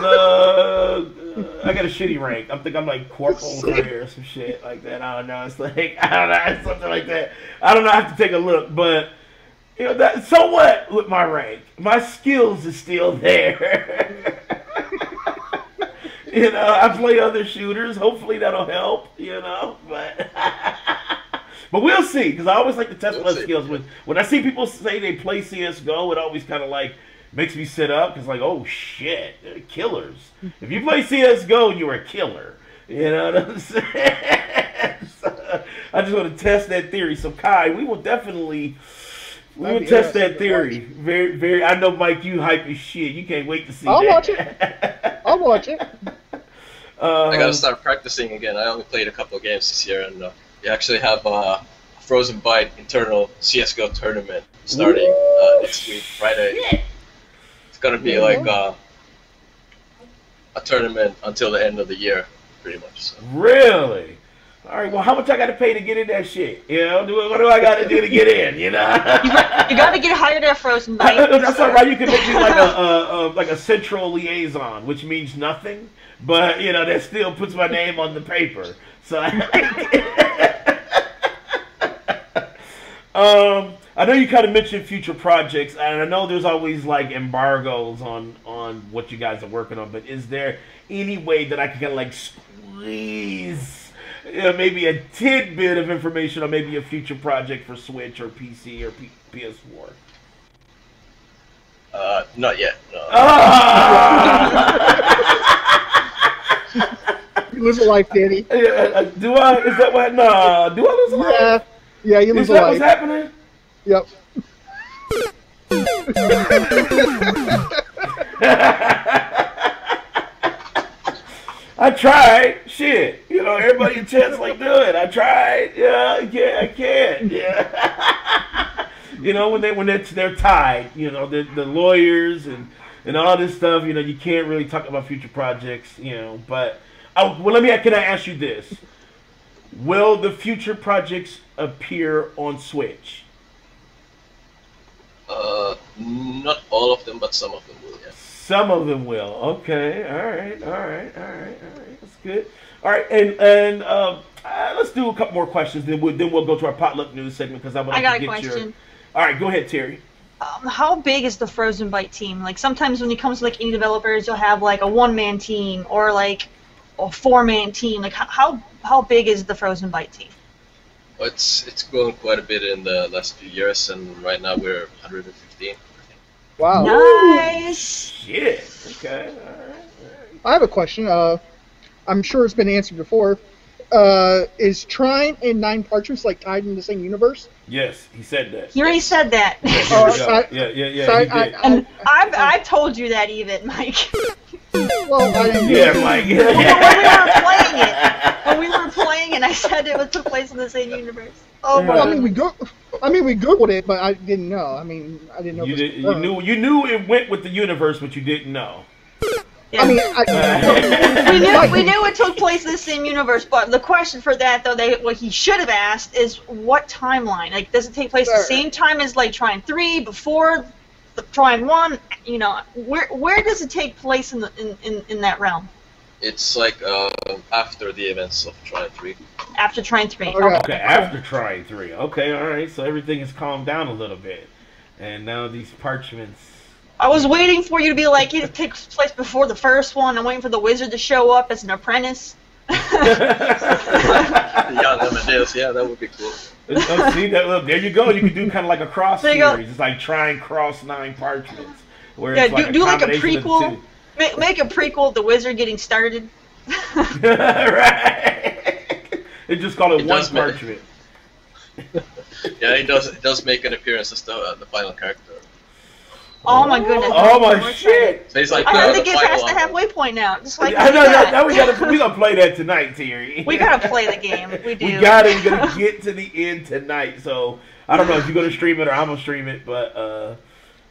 I got a shitty rank. I think I'm like corporal or some shit like that. I don't know. It's like it's something like that. I don't know. I have to take a look, but so what with my rank? My skills is still there. I play other shooters. Hopefully that'll help. But we'll see because I always like to test my skills. When I see people say they play CS:GO, it always kind of like makes me sit up because like, oh shit, they're killers. If you play CSGO, you're a killer. You know what I'm saying? So, I just want to test that theory. So Kai, we will definitely test that theory. Very, very. I know, Mike, you hype as shit. You can't wait to see I'll that. watch it. I'll watch it. I gotta start practicing again. I only played a couple of games this year, and we actually have a Frozenbyte internal CSGO tournament starting next week, Friday. It's gonna be like a tournament until the end of the year, pretty much. So. Really? All right. Well, how much I got to pay to get in that shit? You know, what do I got to do to get in? You know. You got to get hired at Frozenbyte. That's all right. You can make me like a central liaison, which means nothing, but you know that still puts my name on the paper. So. I know you kind of mentioned future projects, and I know there's always like embargoes on what you guys are working on. But is there any way that I can kind of like squeeze, you know, maybe a tidbit of information on maybe a future project for Switch or PC or PS4? Not yet. No. You lose a life, Danny. Do I? Is that what? No. Do I lose a life? Yeah, you lose a life. Is that what's happening? Yep. I tried. Shit. You know, everybody in chat's like, do it. I tried. Yeah, I can't. Yeah. You know, when they're tied, you know, the lawyers and all this stuff, you know, you can't really talk about future projects, you know, but can I ask you this? Will the future projects appear on Switch? Not all of them, but some of them will, yes. Some of them will. Okay. All right. That's good. All right, and let's do a couple more questions. Then we'll go to our potluck news segment because I got a question. All right, go ahead, Terry. How big is the Frozenbyte team? Like sometimes when it comes to like indie developers, you'll have like a one-man team or like a four-man team. Like how big is the Frozenbyte team? Well, it's grown quite a bit in the last few years, and right now we're 115. Wow. Nice. Shit. Okay. All right. I have a question. I'm sure it's been answered before. Is Trine and 9 Parchments like tied in the same universe? Yes, he said that. He already said that. Yeah. So and I've told you that even, Mike. Well, I didn't. Yeah, Mike. When we were playing it, I said it took place in the same universe. Oh my! Well, I mean, we googled it, but I didn't know. I mean, I didn't know. You knew it went with the universe, but you didn't know. Yeah. I mean, we knew it took place in the same universe, but the question for that, though, what he should have asked is what timeline? Like, does it take place at the same time as like Trine 3, before the Trine 1? You know, where does it take place in that realm? It's like after the events of Trine 3. After Trine 3. Okay, after Trine 3. Okay, all right. So everything has calmed down a little bit, and now these parchments. I was waiting for you to be like, it takes place before the first one. I'm waiting for the wizard to show up as an apprentice. Young Amadeus, yeah, that would be cool. See, there you go. You can do kind of like a cross series. It's like Trine cross 9 parchments. Where it's like do like a prequel. Make a prequel of the wizard getting started. Right. They just call it one parchment. Yeah, it does make an appearance as the final character. Oh my goodness! Oh my shit! So he's like, I have to get past the halfway point now. Just like now we gonna play that tonight, Terry. We gotta play the game. We do. We're gonna get to the end tonight. So I don't know if you're gonna stream it or I'm gonna stream it, but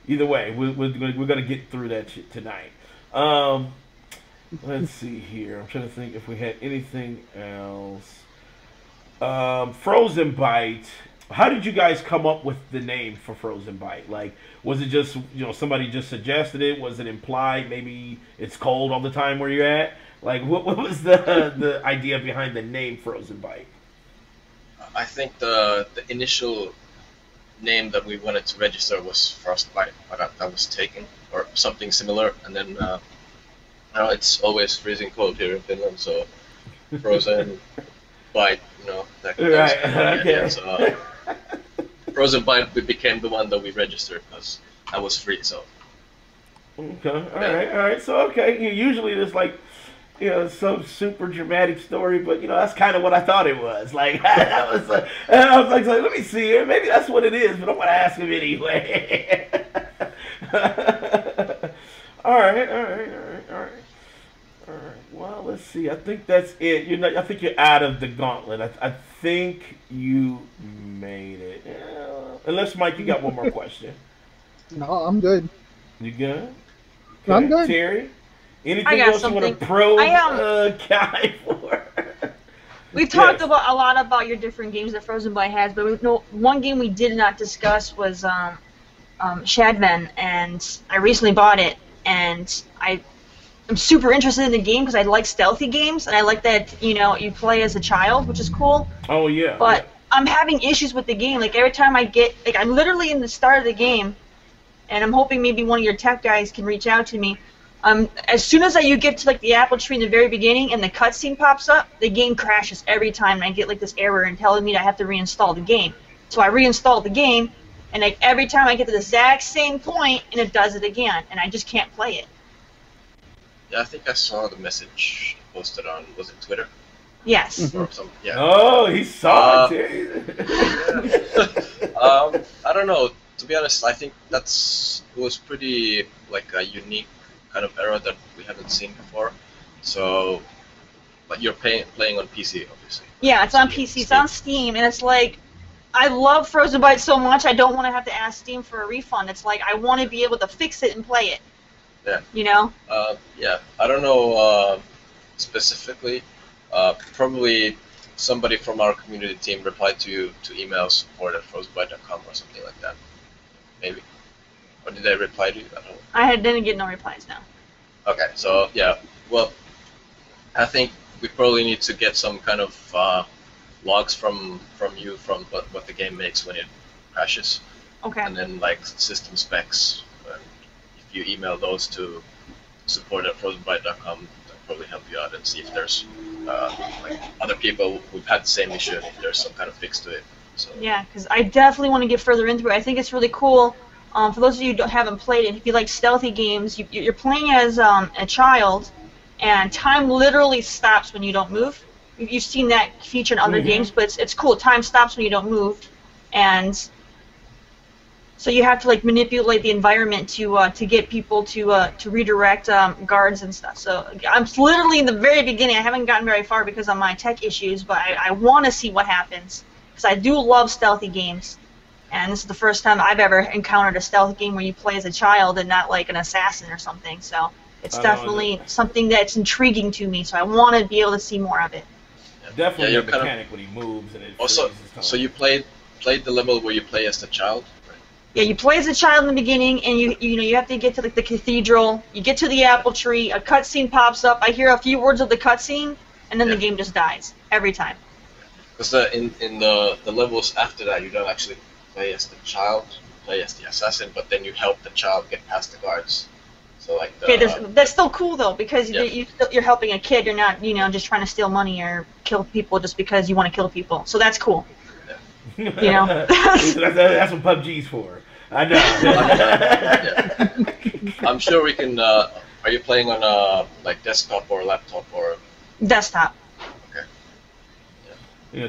either way, we're gonna get through that shit tonight. Let's see here. I'm trying to think if we had anything else. Frozenbyte. How did you guys come up with the name for Frozenbyte? Like, was it just, somebody just suggested it? Was it implied maybe it's cold all the time where you're at? Like, what was the idea behind the name Frozenbyte? I think the initial name that we wanted to register was Frostbite, but that was taken, or something similar, and then it's always freezing cold here in Finland, so Frozen Bite, that right. Okay. So, Frozenbyte became the one that we registered because that was free. So Okay, all right. So usually there's like, some super dramatic story, but that's kind of what I thought it was. Like that was, I was like, let me see it. Maybe that's what it is, but I'm gonna ask him anyway. All right. Well, let's see. I think that's it. I think you're out of the gauntlet. I think you made it. Yeah. Unless Mike, you got one more question. No, I'm good. You good? Okay. I'm good. Terry, anything else you want to probe Kai for? We've talked a lot about your different games that Frozenbyte has, but one game we did not discuss was Chadman, and I recently bought it, and I'm super interested in the game because I like stealthy games, and I like that you play as a child, which is cool. Oh yeah. But I'm having issues with the game. Like every time I'm literally in the start of the game, and I'm hoping maybe one of your tech guys can reach out to me. As soon as you get to like the apple tree in the very beginning and the cutscene pops up, the game crashes every time, and I get like this error and telling me that I have to reinstall the game. So I reinstall the game, and like every time I get to the exact same point, and it does it again, and I just can't play it. Yeah, I think I saw the message posted on, was it Twitter? Yes. Or some, yeah. Oh, he saw it. I don't know. To be honest, I think it was pretty like a unique kind of error that we haven't seen before. So, but you're playing on PC, obviously. Yeah, it's on PC. It's on Steam, and it's like, I love Frozenbyte so much, I don't want to have to ask Steam for a refund. It's like, I want to be able to fix it and play it. Yeah. Yeah, I don't know specifically. Probably somebody from our community team replied to email support@frozenbyte.com or something like that. Maybe. Or did they reply to you? I don't know. I didn't get no replies now. Okay, so yeah, well, I think we probably need to get some kind of logs from you from what the game makes when it crashes. Okay. And then like system specs. If you email those to support@frozenbyte.com, that'll probably help you out and see if there's like other people who've had the same issue and if there's some kind of fix to it. So. Yeah, because I definitely want to get further into it. I think it's really cool. For those of you who haven't played it, if you like stealthy games, you're playing as a child, and time literally stops when you don't move. You've seen that feature in other games, but it's cool. Time stops when you don't move, and so you have to like manipulate the environment to get people to redirect guards and stuff. So I'm literally in the very beginning. I haven't gotten very far because of my tech issues, but I want to see what happens because I do love stealthy games. And this is the first time I've ever encountered a stealth game where you play as a child and not like an assassin or something. So it's definitely something that's intriguing to me. So I want to be able to see more of it. Definitely the mechanic when he moves and it also. So you played the level where you play as the child. Right? Yeah, you play as a child in the beginning, and you have to get to like the cathedral. You get to the apple tree. A cutscene pops up. I hear a few words of the cutscene, and then the game just dies every time. Because in the levels after that, you don't actually play as the child, play as the assassin, but then you help the child get past the guards. So like that's still cool though, because you're helping a kid. You're not just trying to steal money or kill people just because you want to kill people. So that's cool. Yeah. That's what PUBG's for. I know. Yeah. I'm sure we can. Are you playing on like desktop or laptop or? Desktop.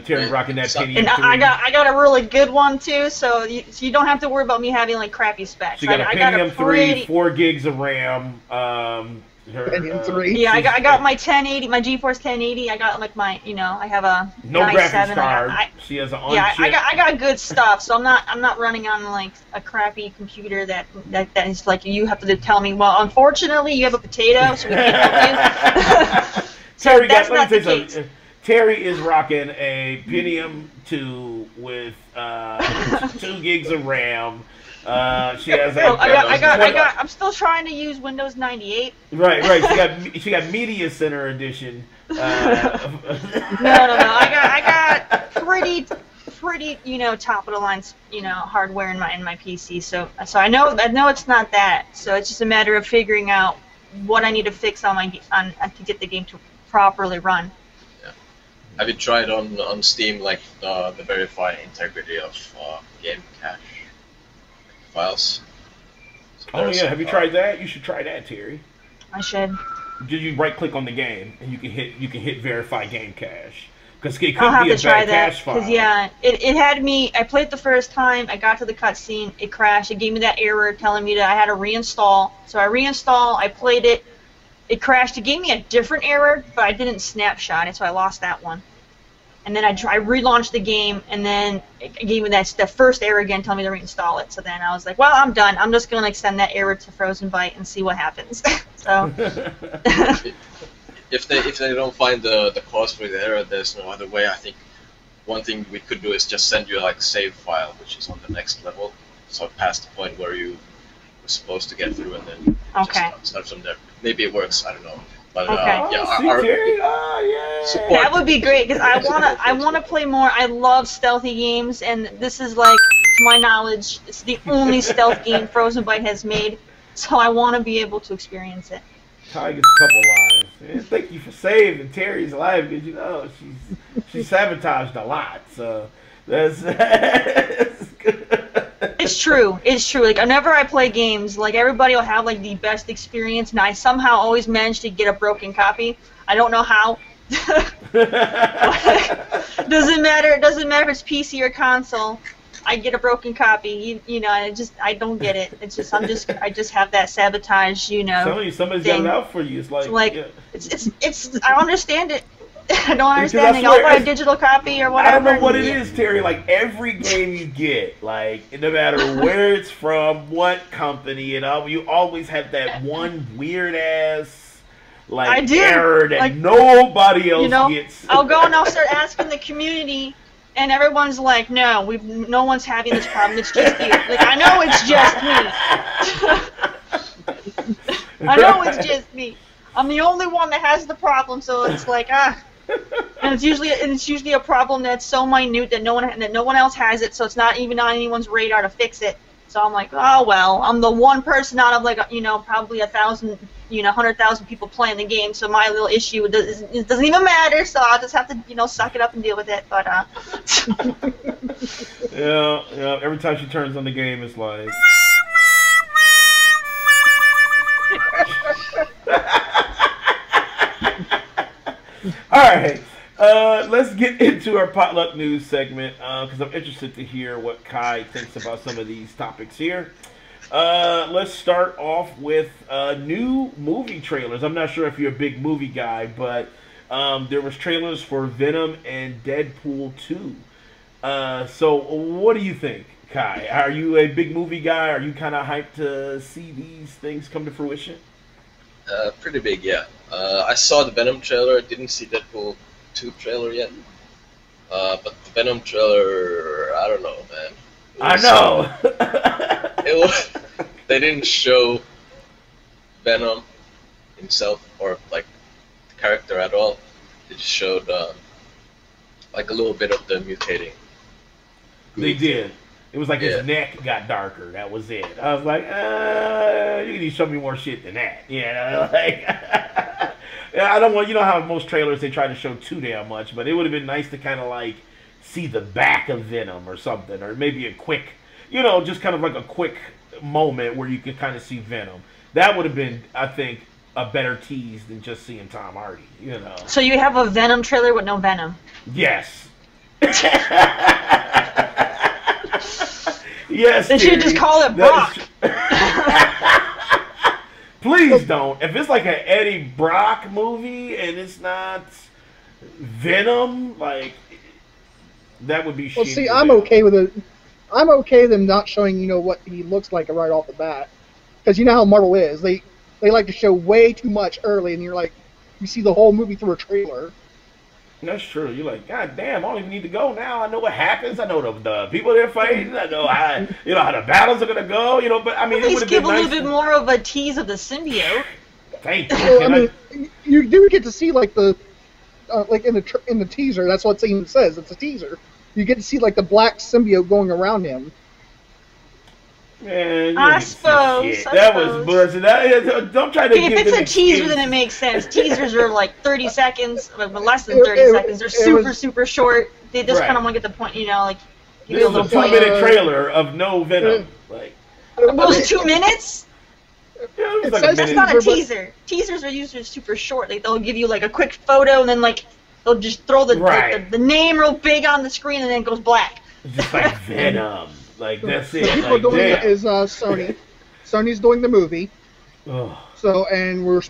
Terry rocking that Pentium 3. And I got a really good one too, so you don't have to worry about me having like crappy specs. She got a Pentium 3, 4 gigs of RAM. Pentium 3. Yeah, I got my 1080, my GeForce 1080. I got like my, I have a no graphics card. She has an on-chip. Yeah, I got good stuff, so I'm not running on like a crappy computer that is like you have to tell me. Well, unfortunately, you have a potato, so we can't help you. So that's not the case. Terry is rocking a Pentium 2 with 2 gigs of RAM. She has I'm still trying to use Windows 98. Right. She got Media Center edition. No. I got pretty top of the line hardware in my PC. So I know it's not that. So it's just a matter of figuring out what I need to fix to get the game to properly run. Have you tried on Steam like the verify integrity of game cache files? So Oh yeah, have you tried that? You should try that, Terry. I should. Did you right click on the game and you can hit verify game cache? Because it I'll could have be a to try bad that. cache file. Because yeah, it had me. I played it the first time. I got to the cutscene. It crashed. It gave me that error telling me that I had to reinstall. So I reinstalled. I played it. It crashed. It gave me a different error, but I didn't snapshot it, so I lost that one. And then I relaunched the game, and then it gave me the first error again, telling me to reinstall it. So then I was like, well, I'm done. I'm just gonna extend that error to Frozenbyte and see what happens. So. If they don't find the cause for the error, there's no other way. I think one thing we could do is just send you like save file, which is on the next level, so past the point where you were supposed to get through, and then just start from there. Maybe it works. I don't know. But support. That would be great because I wanna play more. I love stealthy games, and this is like, to my knowledge, it's the only stealth game Frozenbyte has made. So I want to be able to experience it. Ty gets a couple lives. Man, thank you for saving Terry's life because you know she's sabotaged a lot. So that's good. It's true. It's true. Like whenever I play games, like everybody will have like the best experience, and I somehow always manage to get a broken copy. I don't know how. Doesn't matter. It doesn't matter if it's PC or console. I get a broken copy, you know, and I don't get it. It's just I just have that sabotage, you know. Somebody's got it out for you. It's like yeah. it's I understand it. I don't understand it. I'll buy a digital copy or whatever. I don't know what it is, Terry. Like every game you get, like no matter where it's from, what company, and all, you always have that one weird ass error that nobody else gets. I'll go and I'll start asking the community. And everyone's like, no one's having this problem. It's just you. Like, I know it's just me. I know it's just me. I'm the only one that has the problem, so it's like, And it's usually a problem that's so minute that no one else has it, so it's not even on anyone's radar to fix it. So I'm like, oh well, I'm the one person out of like probably 1,000, 100,000 people playing the game. So my little issue it doesn't even matter. So I'll just have to suck it up and deal with it. But yeah. Every time she turns on the game, it's like. All right. Let's get into our potluck news segment because I'm interested to hear what Kai thinks about some of these topics here. Let's start off with new movie trailers. I'm not sure if you're a big movie guy, but there was trailers for Venom and Deadpool 2. So what do you think, Kai? Are you a big movie guy? Are you kind of hyped to see these things come to fruition? Pretty big, yeah. I saw the Venom trailer. Didn't see Deadpool 2 trailer yet, but the Venom trailer, I don't know, man. I know. They didn't show Venom himself or like the character at all. They just showed like a little bit of the mutating. They did. It was like his neck got darker. That was it. I was like, you need to show me more shit than that. Like. I don't want, how most trailers they try to show too damn much, but it would have been nice to kind of like see the back of Venom or something, or maybe a quick, just kind of like a quick moment where you could kind of see Venom. That would have been, I think, a better tease than just seeing Tom Hardy, So you have a Venom trailer with no Venom? Yes. Yes. They should just call it Brock. Please don't. If it's like an Eddie Brock movie and it's not Venom, like that would be shitty. Well, see, I'm okay with it. I'm okay with them not showing, what he looks like right off the bat, because you know how Marvel is. They like to show way too much early, and you're like, you see the whole movie through a trailer. That's true. You're like, God damn, I don't even need to go now. I know what happens. I know the people they're fighting. I know how how the battles are gonna go. But I mean, it would have been nice. Give a little bit more of a tease of the symbiote. Thank you. Well, I mean, you do get to see like the in the teaser. That's what it even says. It's a teaser. You get to see like the black symbiote going around him. Man, I suppose. That was bullshit. Don't try to. If it's a teaser, then it makes sense. Teasers are like 30 seconds, but less than 30 seconds. They're super short. They just kind of want to get the point, like. This is a 2-minute trailer of no Venom. Was it 2 minutes? Yeah, it was It like a says That's minute. not a teaser, but- teaser. Teasers are usually super short. Like they'll give you like a quick photo and then like they'll just throw the Right. the name real big on the screen and then it goes black. It's just like Venom. Like that's The it. people Like, doing damn. it is Sony. Sony's doing the movie. Ugh. So, and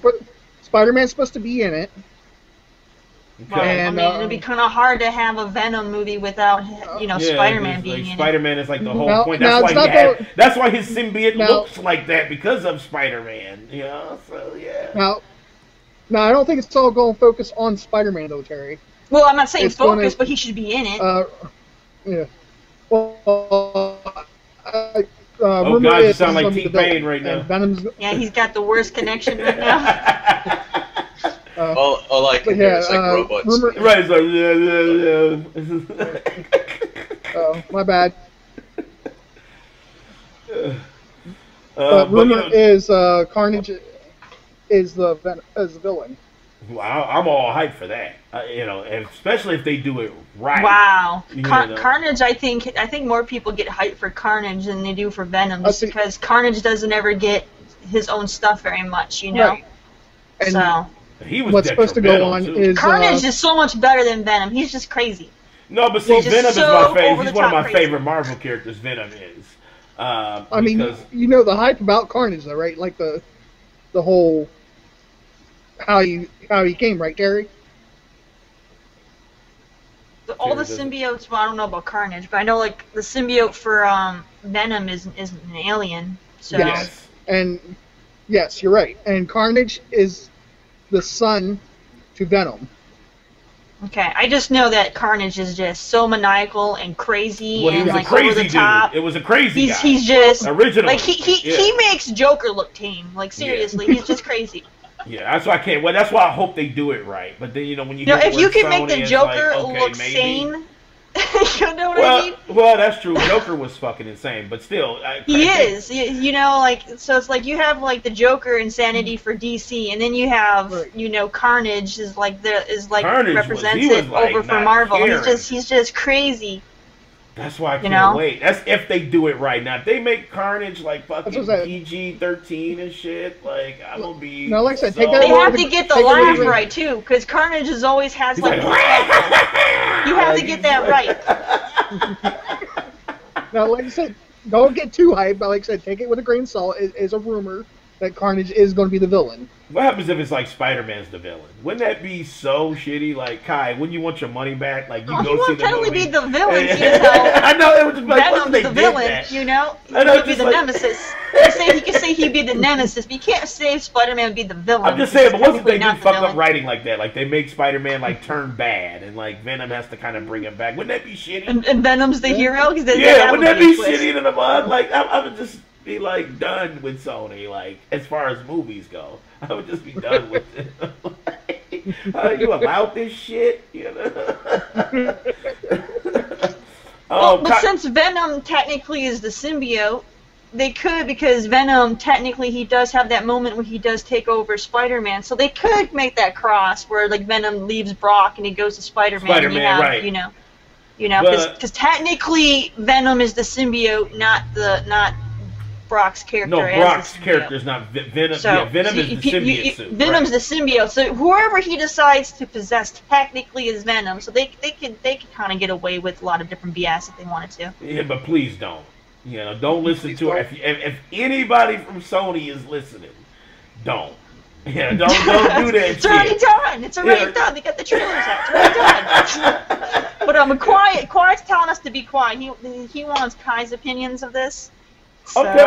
Spider-Man's supposed to be in it. Well, Okay. And, I mean, it'd be kind of hard to have a Venom movie without Yeah, Spider-Man it's being like in it. Spider-Man is like the whole Now- point. now That's it's why not that's why his symbiote Now- looks like that because of Spider-Man. You know, so yeah. Now, I don't think it's all going to focus on Spider-Man though, Terry. Well, I'm not saying It's focus, gonna- but he should be in it. Yeah. Well, Oh rumor God, you is sound like it's gonna be the T-Pain villain, right now. and Venom's. Yeah, he's got the worst connection right now. All I can But hear yeah, is like robots. rumor. Right, it's like yeah. Oh, my bad. But, Rumor you know, is Carnage is the villain. well, I'm all hyped for that. You know, and especially if they do it right. Wow, You know. Carnage! I think more people get hyped for Carnage than they do for Venom, just see. because Carnage doesn't ever get his own stuff very much, you know. Right. And So He was what's supposed to go detrimental, on too. is Carnage is so much better than Venom. He's just crazy. No, but see, Well, just Venom is so my favorite. over He's the one of top my crazy. favorite Marvel characters. Venom is. I mean, Because you know the hype about Carnage, though, right? Like the whole how he came, right, Terry? All the Terry doesn't. symbiotes. Well, I don't know about Carnage, but I know like the symbiote for Venom is an alien. So yes, And yes, you're right. And Carnage is the son to Venom. okay, I just know that Carnage is just so maniacal and crazy well, he and was a like over crazy the top. dude. It was a crazy guy. He's just Originally, like he makes Joker look tame. Like seriously, he's just crazy. Yeah, that's why I can't. Well, that's why I hope they do it right. But then when you You know, hear if the you word can make Sony, the it's Joker like, okay, look maybe. sane, you know what I mean? Well, that's true. Joker was fucking insane, but still, He is. You know, like so it's like you have like the Joker insanity for DC, and then you have Right. Carnage is like Carnage represents he was, it like, over for not Marvel. caring. He's just crazy. That's why I can't know? wait. That's if they do it right. Now, if they make Carnage like fucking That's what I'm PG-13 and shit, like I'm gonna be. No, like I said, so... take that They Well, have to get the take it laugh away. right too, because Carnage is always has He's like. like, You have to get that right. Now, like I said, don't get too hyped. But like I said, take it with a grain of salt. It is a rumor that Carnage is going to be the villain. What happens if it's like Spider-Man's the villain? Wouldn't that be so shitty? Like, Kai, wouldn't you want your money back? Like, you Oh, go he see would the totally movie. be the villain, you know. I know it was just like once Venom's they the did villain, that. you know? He I know, would be just the like- nemesis. He could say he'd be the nemesis, but you can't say Spider-Man would be the villain. I'm just saying, but once they Technically do not the fuck up villain. writing like that, like they make Spider-Man like turn bad, and like Venom has to kind of bring him back, wouldn't that be shitty? And Venom's the hero? 'Cause that Yeah, would wouldn't that a be twist. shitty to the mud? Like, I would just be like done with Sony, like as far as movies go. I would just be done with it. Like, you allowed this shit, you know? Well, but since Venom technically is the symbiote, they could, because Venom technically he does have that moment where he does take over Spider-Man, so they could make that cross where like Venom leaves Brock and he goes to Spider-Man. And you have, right. You know, because technically Venom is the symbiote, not Brock's character. no, as Brock's the symbiote. character is not Venom. So, yeah, Venom so is the if you- symbiote suit. Venom's right. the symbiote. So whoever he decides to possess technically is Venom. So they could kind of get away with a lot of different BS if they wanted to. Yeah, but please don't. You know, don't listen to her. If anybody from Sony is listening, don't. Yeah, don't do that It's already shit. done. It's already Yeah. done. They got the trailers out. It's already done. But quiet. Quiet's telling us to be quiet. He wants Kai's opinions of this. So. Okay,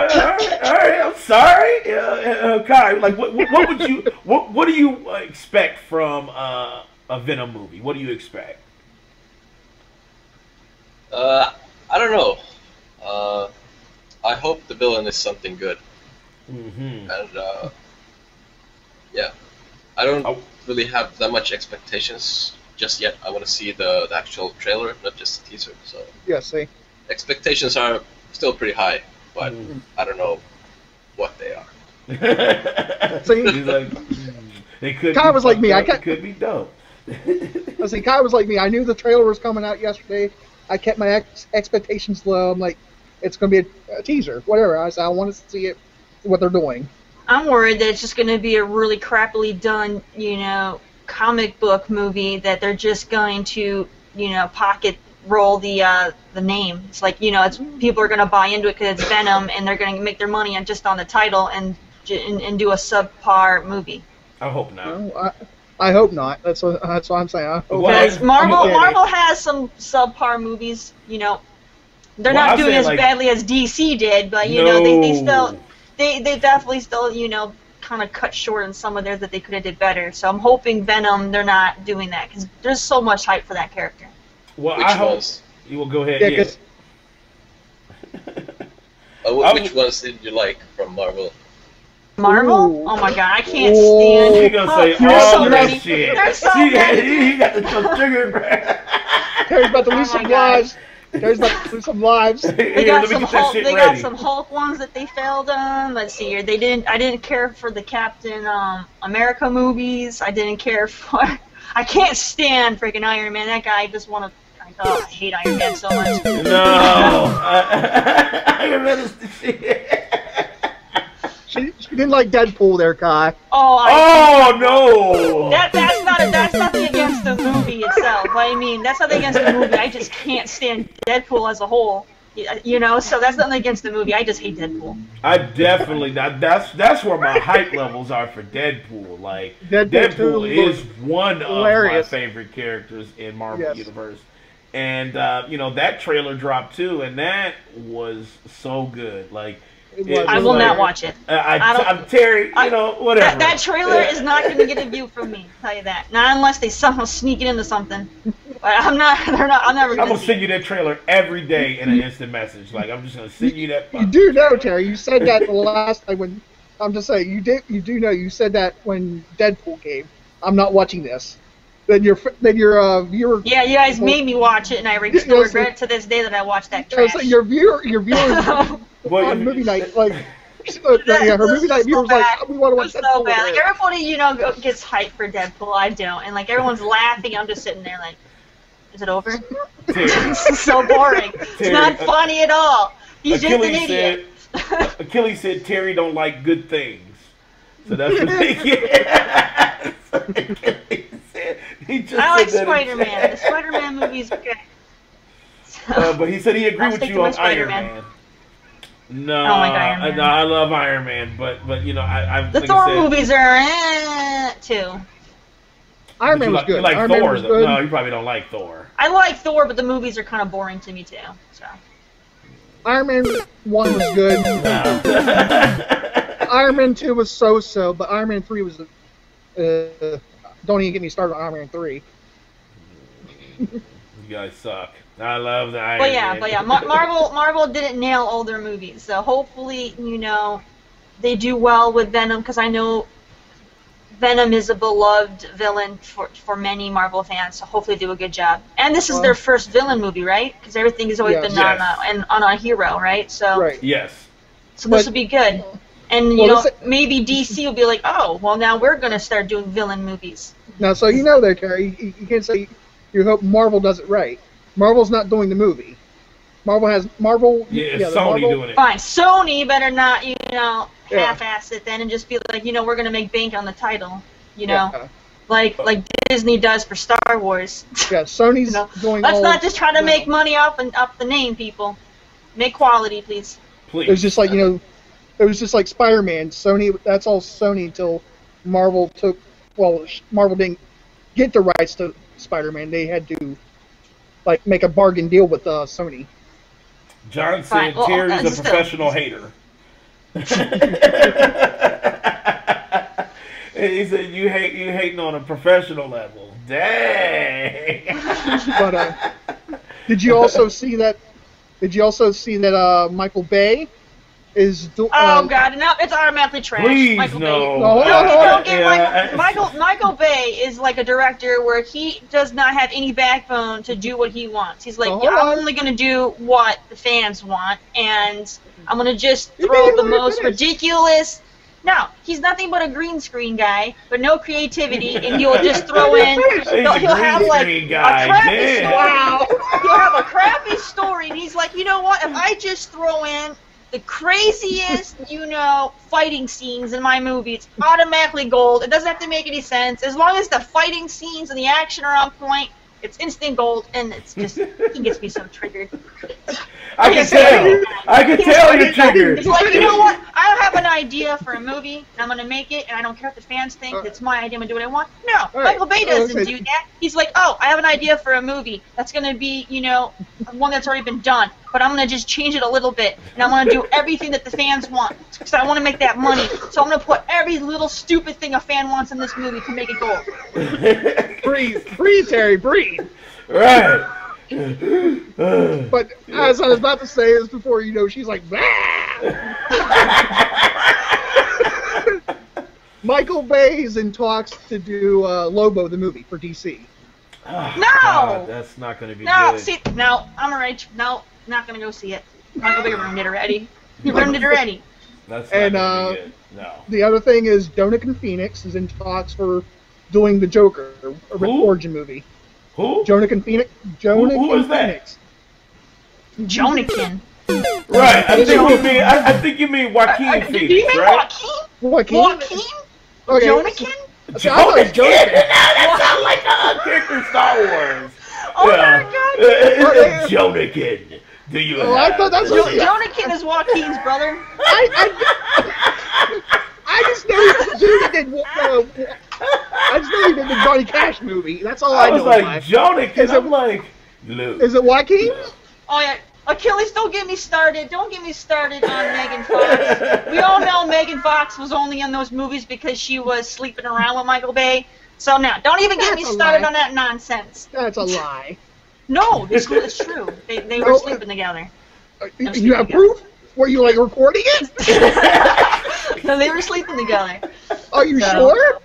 all right. I'm sorry, Kai. Like, what would you what do you expect from a Venom movie? What do you expect? I don't know. I hope the villain is something good. Mm-hmm. And yeah, I don't Oh. really have that much expectations just yet. I want to see the actual trailer, not just the teaser. So Yeah, see. expectations are still pretty high, but Mm. I don't know what they are. See? He's like, it could. Kai be was like me, I fucked up, can't- It could be dope. I see. Kai was like me. I knew the trailer was coming out yesterday. I kept my expectations low. I'm like, it's going to be a teaser, whatever. I said I want to see it, what they're doing. I'm worried that it's just going to be a really crappily done, comic book movie that they're just going to, pocket roll the name. It's like, people are going to buy into it because it's Venom, and they're going to make their money just on the title and do a subpar movie. I hope not. No, I hope not. That's what I'm saying. I hope Because Marvel has some subpar movies. They're not doing as badly as DC did, but they definitely still kind of cut short on some of theirs that they could have did better. So I'm hoping Venom they're not doing that because there's so much hype for that character. Well, I hope you will go ahead. Which ones did you like from Marvel? Marvel? Ooh. Oh my god, I can't stand You're gonna say there's all so that many. shit. There's so many. He got the trigger. Terry's about to lose Oh some my God. lives. Terry's about to lose some lives. They got some Hulk. They got some Hulk ones that they failed on. Let's see here. I didn't care for the Captain America movies. I didn't care for. I can't stand freaking Iron Man. That guy just want to. I hate Iron Man so much. No, Iron Man is the shit. She didn't like Deadpool there, Kai. Oh no! That's nothing against the movie itself. I mean, that's nothing against the movie. I just can't stand Deadpool as a whole. So that's nothing against the movie. I just hate Deadpool. I definitely that's where my hype levels are for Deadpool. Like Deadpool is one of my favorite characters in Marvel Universe, and that trailer dropped too, and that was so good. Like. I will not watch it. I'm Terry, whatever. That trailer is not going to get a view from me. I'll tell you that. Not unless they somehow sneak it into something. I'm never going to send you that trailer every day in an instant message. Like I'm just going to send you that. You do know, Terry. You said that the last time when. I'm just saying you do know you said that when Deadpool came. I'm not watching this. Then your viewer. Yeah, you guys made me watch it, and I still regret it to this day that I watched that trash. So your viewers on movie night, like her movie night viewers like, we want to watch Deadpool. So bad. Like everybody, gets hyped for Deadpool. I don't, and like everyone's laughing. I'm just sitting there like, is it over? This is so boring. It's not funny at all. He's just an idiot. Akeyles said Terry don't like good things, so that's what they get. I like Spider-Man. The Spider-Man movies are good. But he said he agreed with you on Iron Man. No, I love Iron Man, but the Thor movies are too. Iron Man was good. You like Iron Thor? Man was good. No, you probably don't like Thor. I like Thor, but the movies are kind of boring to me too. So. Iron Man 1 was good. Iron Man 2 was so-so, but Iron Man 3 was. Don't even get me started on Iron Man 3. You guys suck. I love the Iron Man. But yeah, Marvel didn't nail all their movies, so hopefully, they do well with Venom, because I know Venom is a beloved villain for many Marvel fans, so hopefully they do a good job. And this is their first villain movie, right? Because everything has always been on a hero, right? So right. Yes. So this will be good. And, maybe DC will be like, oh, well, now we're going to start doing villain movies. Now, so there, Terry, you can't say you hope Marvel does it right. Marvel's not doing the movie. Marvel. Yeah, Sony doing it. Fine, Sony better not, half-ass it then and just be like, we're going to make bank on the title, like Disney does for Star Wars. Yeah, Sony's doing Let's not just try to make money off the name, people. Make quality, please. It was just like, it was just like Spider-Man. Sony, that's all Sony until Marvel took, Marvel didn't get the rights to Spider-Man. They had to, make a bargain deal with Sony. John said Terry's a professional hater. He said you hating on a professional level. Dang. But did you also see that Michael Bay is oh god, no, it's automatically trash. Please, Michael no. Bay. Don't get Michael Bay is like a director where he does not have any backbone to do what he wants. He's like, I'm only gonna do what the fans want, and I'm gonna just throw the most ridiculous. No, he's nothing but a green screen guy, but no creativity, and he'll just throw in. He'll have like a crappy story. He'll have a crappy story, and he's like, you know what? If I just throw in the craziest, fighting scenes in my movie, it's automatically gold. It doesn't have to make any sense. As long as the fighting scenes and the action are on point, it's instant gold, and it's just, he gets me so triggered. I can tell you're triggered. It's like, you know what? I have an idea for a movie, and I'm going to make it, and I don't care what the fans think. It's my idea. I'm going to do what I want. No, Michael Bay doesn't do that. He's like, oh, I have an idea for a movie. That's going to be, one that's already been done. But I'm going to just change it a little bit, and I'm going to do everything that the fans want. Because I want to make that money. So I'm going to put every little stupid thing a fan wants in this movie to make it gold. Breathe, Terry, breathe. Right. But as I was about to say this before, she's like, bah! Michael Bay is in talks to do Lobo, the movie, for DC. Oh, No! God, that's not going to be good. No, I'm alright. No, not going to go see it. Michael Bay ruined it already. He ruined it already. That's not going to be good. No. The other thing is Donican Phoenix is in talks for doing the Joker, origin movie. Who? Donican Phoenix. Who is that? Jonican. Right. I think you mean Joaquin Phoenix, Do you mean right? Joaquin? Okay. Jonican? Jonican? That sounds like a character in Star Wars. Oh my God. It's Jonican. Do you I thought that's what Jonican is Joaquin's brother. I just know he did the Johnny Cash movie. That's all I know. I was like, Jonican. I'm like, Luke. Is it Joaquin? Oh yeah. Akeyles, don't get me started. Don't get me started on Megan Fox. We all know Megan Fox was only in those movies because she was sleeping around with Michael Bay. So now, don't even get me started on that nonsense. That's a lie. No, it's true. They were sleeping together. You have proof? Were you recording it? No, they were sleeping together. Are you sure?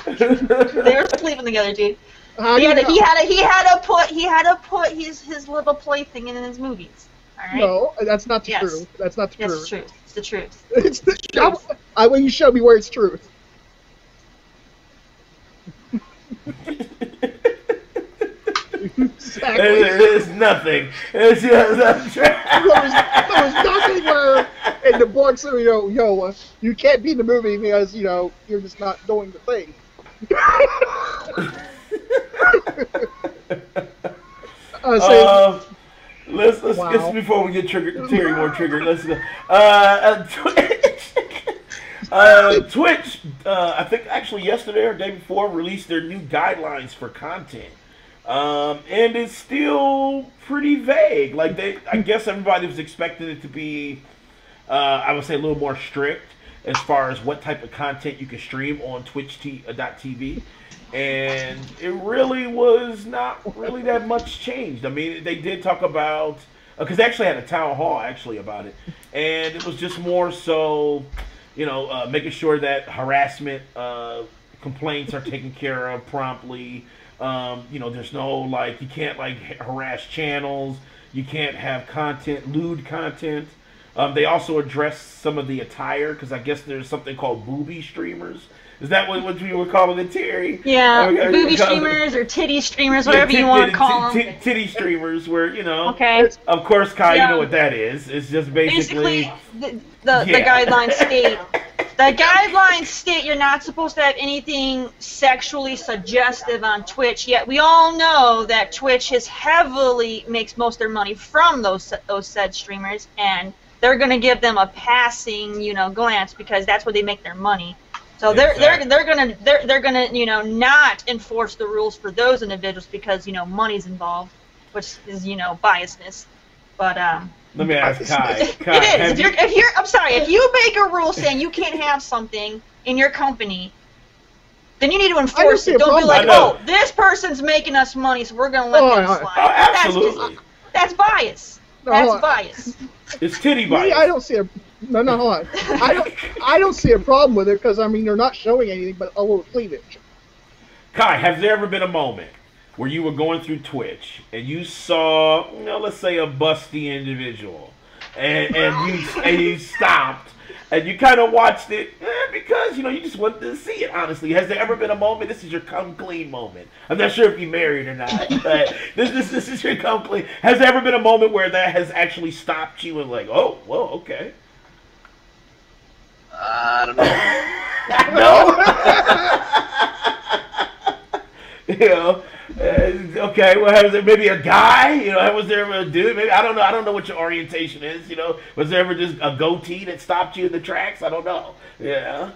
They were sleeping together, dude. He had to put his little plaything in his movies. All right? No, that's not the truth. That's not the Yes, truth. it's true. It's the truth. It's the truth. I want you to show me where it's truth. Exactly. It's nothing. It's just there was nothing where in the books, you can't be in the movie because you're just not doing the thing. Let's get before we get triggered. Terry more triggered. Let's go. Twitch. I think actually yesterday or day before released their new guidelines for content. And it's still pretty vague. I guess everybody was expecting it to be, I would say, a little more strict as far as what type of content you can stream on Twitch.tv. And it really was not really that much changed. I mean, they did talk about, because they actually had a town hall actually about it, and it was just more so, making sure that harassment complaints are taken care of promptly. There's no you can't harass channels. You can't have lewd content. They also address some of the attire because I guess there's something called booby streamers. Is that what you were calling it, Terry? Yeah, booby streamers or titty streamers, whatever you want to call them. Titty streamers, where Okay. Of course, Kai, you know what that is. It's just basically the guidelines state. The guidelines state you're not supposed to have anything sexually suggestive on Twitch. Yet we all know that Twitch makes most of their money from those said streamers, and they're gonna give them a passing glance because that's where they make their money. So they're gonna not enforce the rules for those individuals because money's involved, which is biasness. But let me ask Kai. It is. If you make a rule saying you can't have something in your company, then you need to enforce it. Don't be like, oh, this person's making us money, so we're gonna let them slide. Oh, absolutely. That's bias. That's bias. It's titty bias. I don't see hold on. I don't see a problem with it because they're not showing anything but a little cleavage. Kai, has there ever been a moment where you were going through Twitch and you saw, let's say a busty individual, and you stopped and you kind of watched it because, you know, you just wanted to see it, honestly. Has there ever been a moment, this is your come clean moment? I'm not sure if you're married or not, but this is your come clean. Has there ever been a moment where that has actually stopped you and like, oh, whoa, okay. I don't know. No? You know, okay, well, was there maybe a guy? You know, was there ever a dude? Maybe, I don't know. I don't know what your orientation is, you know. Was there ever just a goatee that stopped you in the tracks? I don't know. Yeah.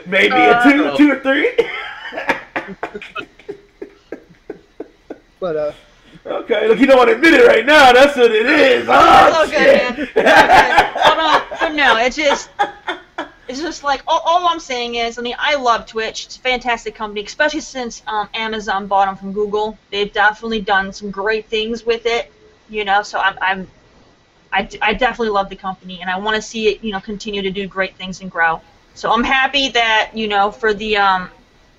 Maybe a two or three? But, okay, look, you don't want to admit it right now. That's what it is. Oh, shit. Good, man. But no, it's just like, all I'm saying is, I mean, I love Twitch. It's a fantastic company, especially since Amazon bought them from Google. They've definitely done some great things with it, you know, so I definitely love the company, and I want to see it, you know, continue to do great things and grow. So I'm happy that, you know, for the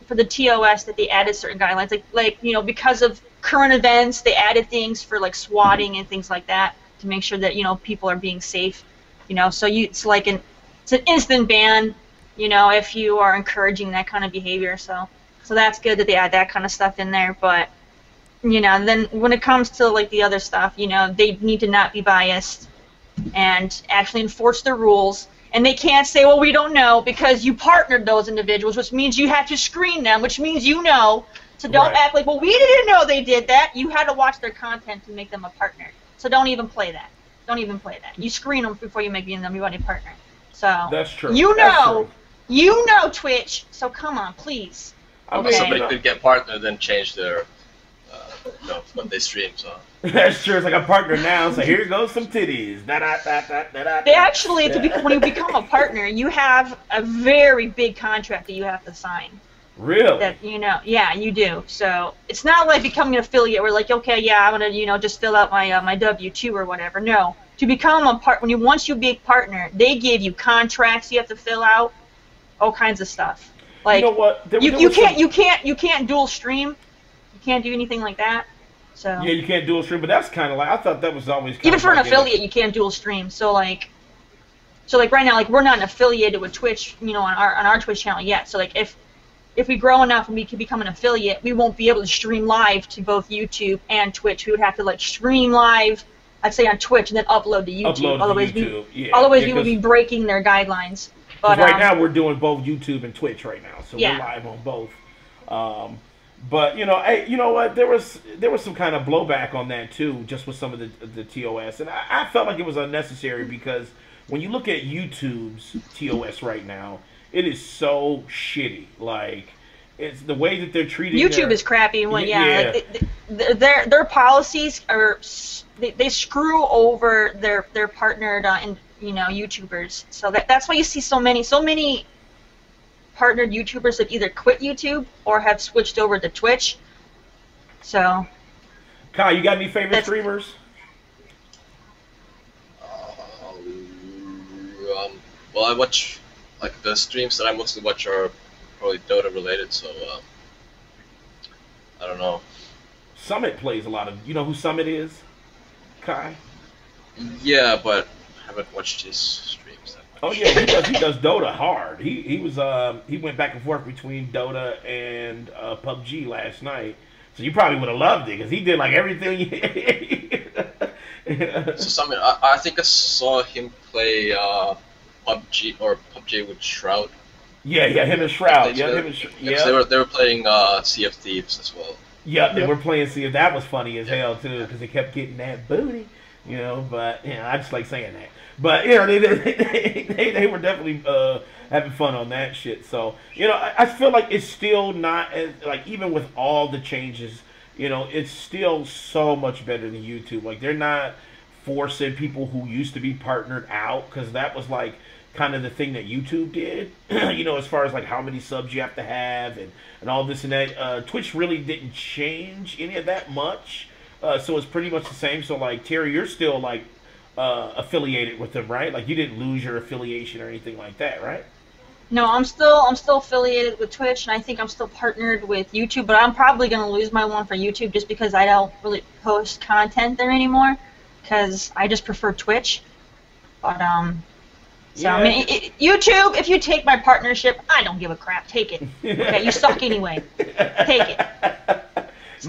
TOS that they added certain guidelines, like you know, because of current events, they added things for like swatting and things like that to make sure that, you know, people are being safe, you know. So it's an instant ban, you know, if you are encouraging that kind of behavior. So that's good that they add that kind of stuff in there. But, you know, then when it comes to like the other stuff, you know, they need to not be biased and actually enforce the rules. And they can't say, well, we don't know, because you partnered those individuals, which means you have to screen them, which means you know. So don't act like, well, we didn't know they did that. You had to watch their content to make them a partner. So don't even play that. Don't even play that. You screen them before you make them a partner. So that's true. You know, you know Twitch. So come on, please. Okay. Somebody could get partner, then change their, you know, when they stream. So that's true. It's like a partner now. So here goes some titties. They actually, when you become a partner, you have a very big contract that you have to sign. Really? That, you know, yeah, you do. So it's not like becoming an affiliate where like, okay, yeah, I'm gonna, you know, just fill out my my W-2 or whatever. No, to become a once you be a partner, they give you contracts you have to fill out, all kinds of stuff. Like, you know what? You can't dual stream, you can't do anything like that. So yeah, you can't dual stream, but that's kind of like, I thought that was always kind even of for an affiliate, you can't dual stream. So like right now, like we're not affiliated with Twitch, you know, on our Twitch channel yet. So like if we grow enough and we can become an affiliate, we won't be able to stream live to both YouTube and Twitch. We would have to like stream live, I'd say on Twitch, and then upload to YouTube. Otherwise, we would be breaking their guidelines. But right now we're doing both YouTube and Twitch right now, so we're live on both. But you know, you know what? There was some kind of blowback on that too, just with some of the TOS, and I felt like it was unnecessary because when you look at YouTube's TOS right now, it is so shitty. Like, it's the way that they're treating YouTube is crappy. Like, their policies are they screw over their partnered and you know, YouTubers. So that's why you see so many partnered YouTubers that either quit YouTube or have switched over to Twitch. So, Kyle, you got any favorite streamers? Well, I watch, like, the streams that I mostly watch are probably Dota related, so I don't know. Summit plays a lot of. You know who Summit is, Kai? Yeah, but I haven't watched his streams that much. Oh yeah, he does Dota hard. He went back and forth between Dota and PubG last night. So you probably would have loved it because he did like everything. So Summit, I think I saw him play PubG with Shroud. Yeah, him and Shroud. They were playing Sea of Thieves as well. Yeah, they were playing Sea of. That was funny as hell too because they kept getting that booty, you know. But you know, I just like saying that. But you know, they were definitely having fun on that shit. So you know, I feel like it's still not as, like, even with all the changes, you know, it's still so much better than YouTube. Like, they're not forcing people who used to be partnered out, because that was like kind of the thing that YouTube did, you know, as far as like how many subs you have to have and all this and that. Twitch really didn't change any of that much, so it's pretty much the same. So like, Terry, you're still like affiliated with them, right? Like, you didn't lose your affiliation or anything like that, right? No, I'm still affiliated with Twitch, and I think I'm still partnered with YouTube, but I'm probably going to lose my one for YouTube just because I don't really post content there anymore. because I just prefer Twitch. But so Yeah. I mean, YouTube. If you take my partnership, I don't give a crap. Take it. Okay, you suck anyway. Take it.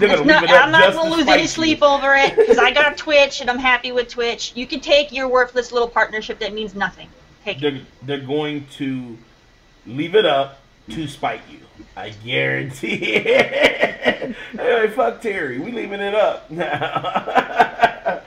I'm not gonna lose any sleep over it because I got Twitch and I'm happy with Twitch. You can take your worthless little partnership that means nothing. Take it. They're going to leave it up to spite you. I guarantee it. Hey, fuck Terry. We leaving it up now.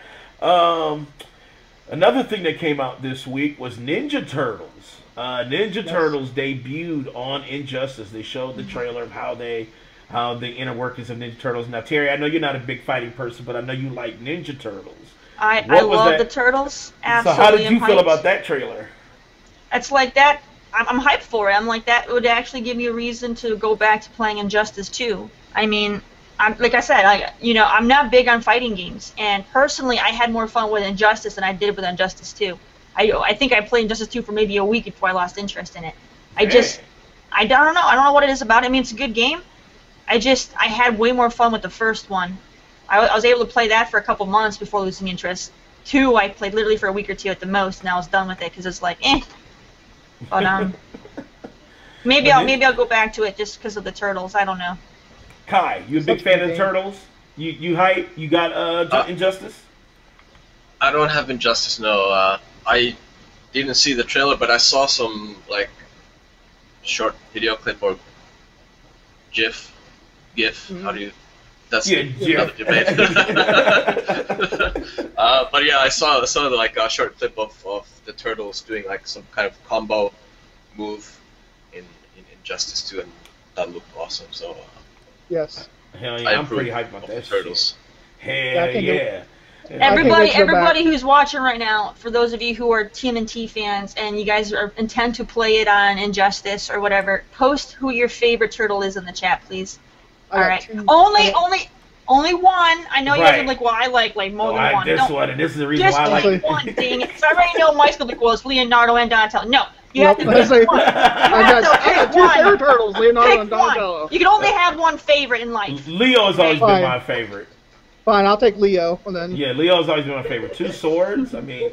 Another thing that came out this week was Ninja Turtles. Turtles debuted on Injustice. They showed the trailer of how the inner workings of Ninja Turtles. Now, Terry, I know you're not a big fighting person, but I know you like Ninja Turtles. I love the Turtles. Absolutely. So how did you feel about that trailer? It's like that. I'm hyped for it. I'm like, that would actually give me a reason to go back to playing Injustice 2. I mean, like I said, I'm not big on fighting games, and personally, I had more fun with Injustice than I did with Injustice 2. I think I played Injustice 2 for maybe a week before I lost interest in it. I don't know. I don't know what it is about it. I mean, it's a good game. I had way more fun with the first one. I was able to play that for a couple months before losing interest. 2, I played literally for a week or 2 at the most, and I was done with it because it's like, eh. But maybe I'll go back to it just because of the Turtles. I don't know. Kai, you a big fan of the Turtles? You hype? You got Injustice? I don't have Injustice. No, I didn't see the trailer, but I saw some like short video clip or GIF. How do you? That's another debate. But yeah, I saw like a short clip of the Turtles doing like some kind of combo move in Injustice 2, and that looked awesome. So yes, hell yeah, I'm pretty hyped about that Turtles. Hell yeah. Everybody who's watching right now, for those of you who are TMNT fans and you guys intend to play it on Injustice or whatever, post who your favorite turtle is in the chat, please. All right. Only one. I know you guys are like, well, I like more than one. This one, and this is the reason why I like it. One, dang it. So I already know Mike's gonna be like, well, it's Leonardo and Donatello. No, you have to pick one. I got 2 favorite turtles, Leonardo and Donatello. One. You can only have one favorite in life. Leo's always been my favorite. Fine, I'll take Leo, and then. Yeah, Leo's always been my favorite. 2 swords. I mean,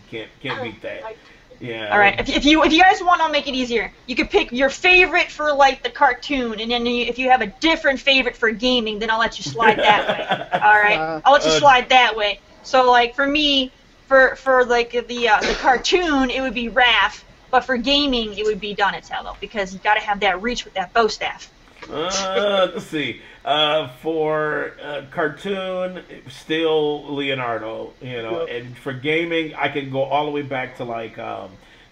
can't beat that. Yeah. All right. If you guys want, I'll make it easier. You could pick your favorite for like the cartoon, and then if you have a different favorite for gaming, then I'll let you slide that way. All right. I'll let you slide that way. So like for me, for like the cartoon, it would be Raph, but for gaming, it would be Donatello because you got to have that reach with that bow staff. Let's see. For cartoon, still Leonardo, and for gaming, I can go all the way back to like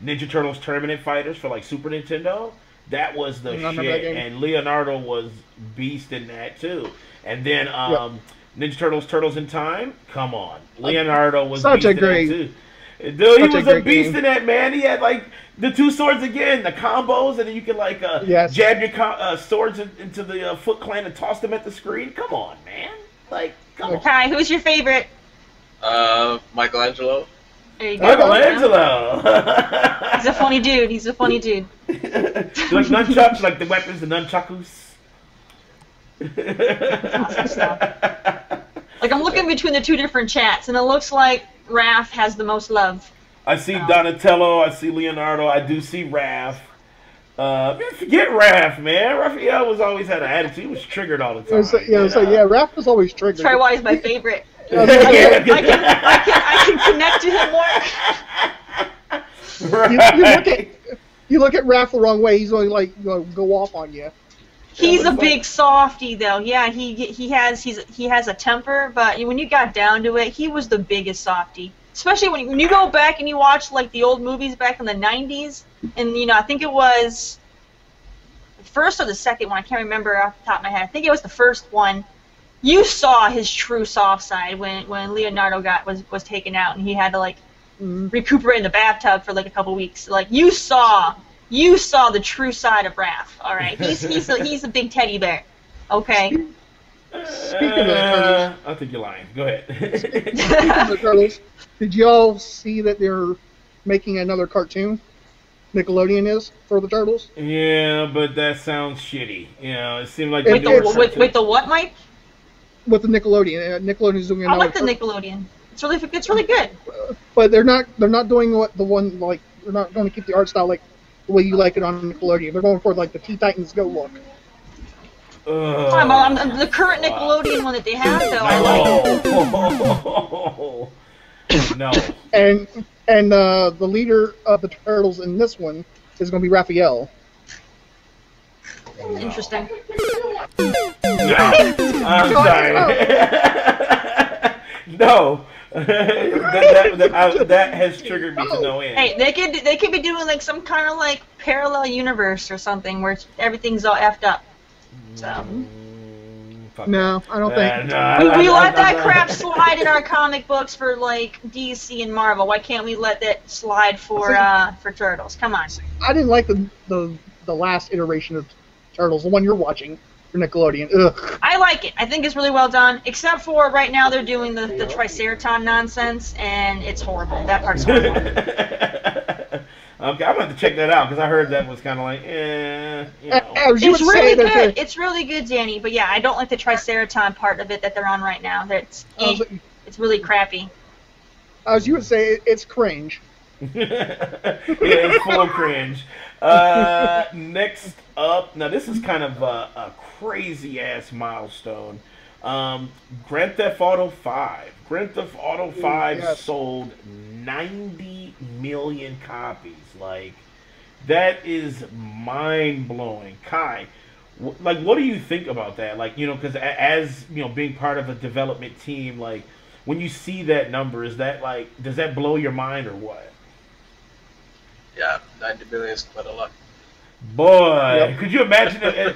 Ninja Turtles Tournament Fighters for like Super Nintendo. That was the shit, and Leonardo was beast in that too. And then Ninja Turtles in Time, come on, Leonardo was such beast a great, in that too. Dude, he was a beast in that, man. He had like the 2 swords again, the combos, and then you can like jab your swords into the Foot Clan and toss them at the screen. Come on, man. Like, come on. Kai, who's your favorite? Michelangelo. There you go. Michelangelo. He's a funny dude. He's a funny dude. Like nunchucks, like the weapons, the nunchakus. Awesome stuff. Like I'm looking between the 2 different chats, and it looks like Raph has the most love. I see Donatello, I see Leonardo, I do see Raph. Forget Raph, man. Raphael was always had an attitude. He was triggered all the time. Raph was always triggered. That's why he's my favorite. I can connect to him more. Right. You look at Raph the wrong way, he's only like go off on you. He's a big softy, though. Yeah, he has a temper, but when you got down to it, he was the biggest softy. Especially when you go back and you watch like the old movies back in the '90s, and I think it was the first or the second one. I can't remember off the top of my head. I think it was the first one. You saw his true soft side when Leonardo was taken out, and he had to like recuperate in the bathtub for like a couple weeks. Like you saw the true side of Raph. All right, he's a big teddy bear. Okay. Speaking of the Turtles, I think you're lying. Go ahead. Speaking of the Turtles, did y'all see that they're making another cartoon? Nickelodeon is for the Turtles. Yeah, but that sounds shitty. It seemed like with the what, Mike? With the Nickelodeon. Nickelodeon's doing another. I like the Nickelodeon. It's really good. But they're not doing what the one like. They're not going to keep the art style like the way you like it on Nickelodeon. They're going for like the Teen Titans Go look. The current Nickelodeon one that they have, though, I like. No. And the leader of the Turtles in this one is going to be Raphael. Interesting. No. I'm sorry. No. that has triggered me to no end. Hey, they could be doing like some kind of like parallel universe or something where everything's all effed up. So. No, I don't think. We let that crap slide in our comic books for like DC and Marvel. Why can't we let that slide for Turtles? Come on. I didn't like the last iteration of Turtles, the one you're watching for Nickelodeon. Ugh. I like it. I think it's really well done. Except for right now they're doing the Triceraton nonsense, and it's horrible. That part's horrible. Okay, I'm going to have to check that out because I heard that was kind of like, you know. It's really good. It's really good, Danny. But yeah, I don't like the Triceraton part of it that they're on right now. It's really crappy. As you would say, it's cringe. Yeah, it's full of cringe. Next up, now this is kind of a crazy-ass milestone. Grand Theft Auto 5. Grand Theft Auto 5 sold 90 million copies. Like, that is mind-blowing. Kai, what do you think about that? Like, you know, because as, you know, being part of a development team, like, when you see that number, is that, like, does that blow your mind or what? Yeah, 90 million is quite a lot. Boy, could you imagine a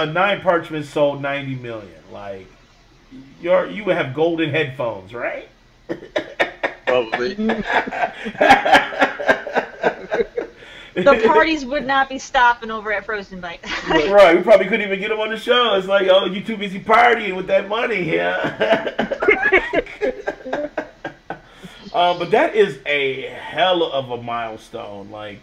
9 Parchment sold 90 million? Like, you would have golden headphones, right? Probably. The parties would not be stopping over at Frozenbytes. Right, we probably couldn't even get them on the show. It's like, oh, you too busy partying with that money here. But that is a hell of a milestone. Like,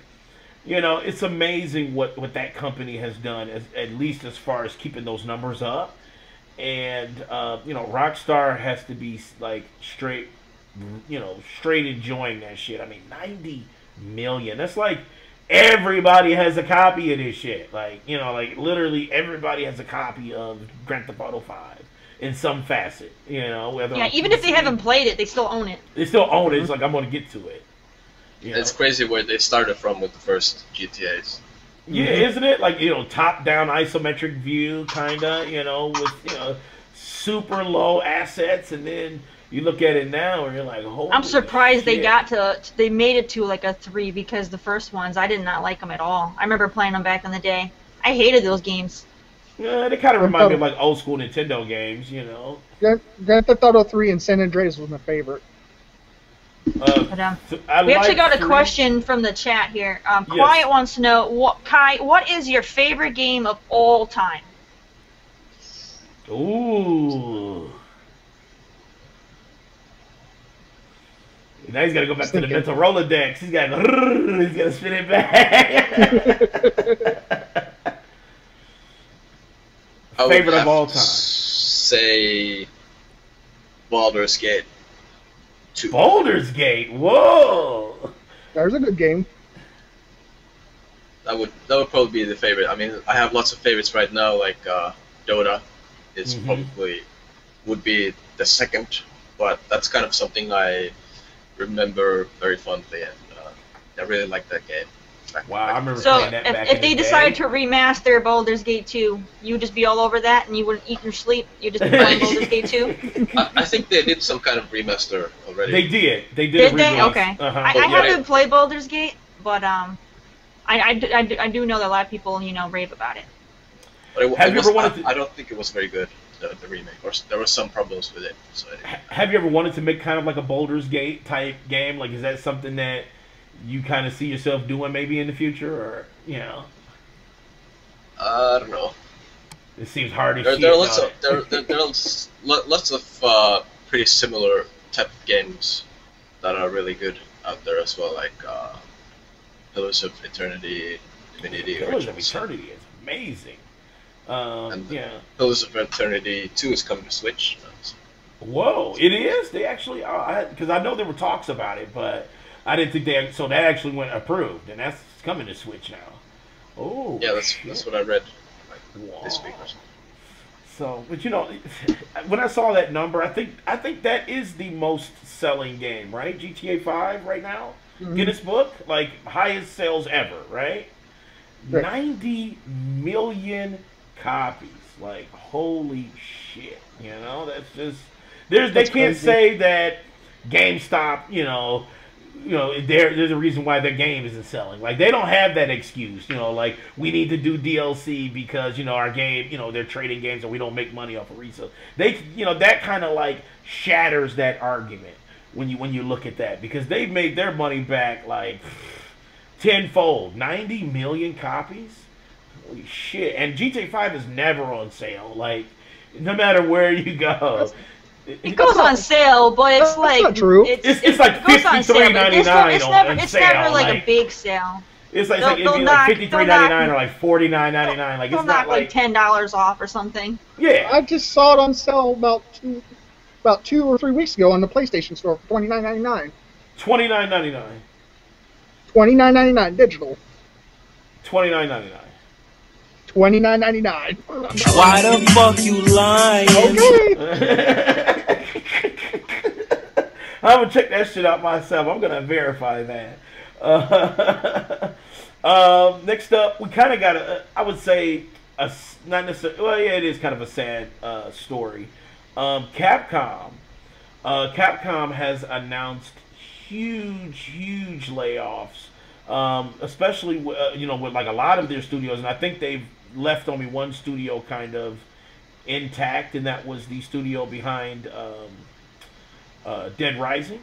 you know, it's amazing what that company has done, at least as far as keeping those numbers up. And, you know, Rockstar has to be, like, straight enjoying that shit. I mean, 90 million. That's like everybody has a copy of this shit. Like, you know, like, literally everybody has a copy of Grand Theft Auto 5 in some facet. You know, whether even if they haven't played it, they still own it. They still own it. It's like, I'm going to get to it. It's crazy where they started from with the first GTAs. Yeah, isn't it? Like, you know, top-down isometric view, kind of, you know, with, you know, super low assets, and then you look at it now and you're like, holy I'm surprised shit. they made it to like a 3, because the first ones, I did not like them at all. I remember playing them back in the day. I hated those games. Yeah, they kind of remind me of like old school Nintendo games, you know. Grand Theft Auto 3 and San Andreas was my favorite. We actually got a question from the chat here. Quiet wants to know, Kai, what is your favorite game of all time? Ooh. Now he's got to go back to the mental Rolodex. He's got to spin it back. Favorite of all time? Say Baldur's Gate 2. Baldur's Gate. Whoa. That was a good game. That would probably be the favorite. I mean, I have lots of favorites right now, like Dota is probably would be the second, but that's kind of something I remember very fondly, and I really liked that game. Wow, I remember playing that back in the day. If they decided to remaster Baldur's Gate 2, you would just be all over that, and you wouldn't eat or sleep. You'd just be playing Baldur's Gate 2. I think they did some kind of remaster already. They did. They did. Did they? Okay. I haven't played Baldur's Gate, but I do know that a lot of people, you know, rave about it. But I don't think it was very good, the remake. Or there were some problems with it. So have you ever wanted to make kind of like a Baldur's Gate type game? Like, is that something that you kind of see yourself doing maybe in the future, or, you know? I don't know. It seems hard as shit. There are lots of pretty similar type of games that are really good out there as well, like Pillars of Eternity, Divinity. Pillars of Eternity is amazing. Pillars of Eternity 2 is coming to Switch. Whoa, it is? They actually, because I know there were talks about it, but I didn't think they, so that actually went approved, and that's coming to Switch now. Oh, Yeah, that's what I read this wow. week or so. So, but you know, when I saw that number, I think that is the most selling game, right? GTA 5 right now, Guinness Book, like highest sales ever, right? Right. 90 million copies, like holy shit, you know, that's just they can't crazy. say that GameStop, there's a reason why their game isn't selling. Like they don't have that excuse, like we need to do DLC because our game, they're trading games and we don't make money off of resale. They, that kind of like shatters that argument when you look at that, because they've made their money back like tenfold. 90 million copies, holy shit! And GTA 5 is never on sale. Like no matter where you go. It goes on sale, but it's That's like not true. It's like $53.99 It's never like like, a big sale. It's like, They'll it'd be knock- like $53.99 or like $49.99. Like They'll it's knock not like $10 off or something. yeah. I just saw it on sale about 2 or 3 weeks ago on the PlayStation Store for $29.99. $29.99. $29.99 digital. $29.99. $29.99. Why the fuck you lying? Okay. I'm gonna check that shit out myself. I'm gonna verify that. Next up, we kind of got I would say not necessarily. Well, yeah, it is kind of a sad story. Capcom has announced huge layoffs, especially with like a lot of their studios, and I think they've left only one studio kind of intact, and that was the studio behind Dead Rising.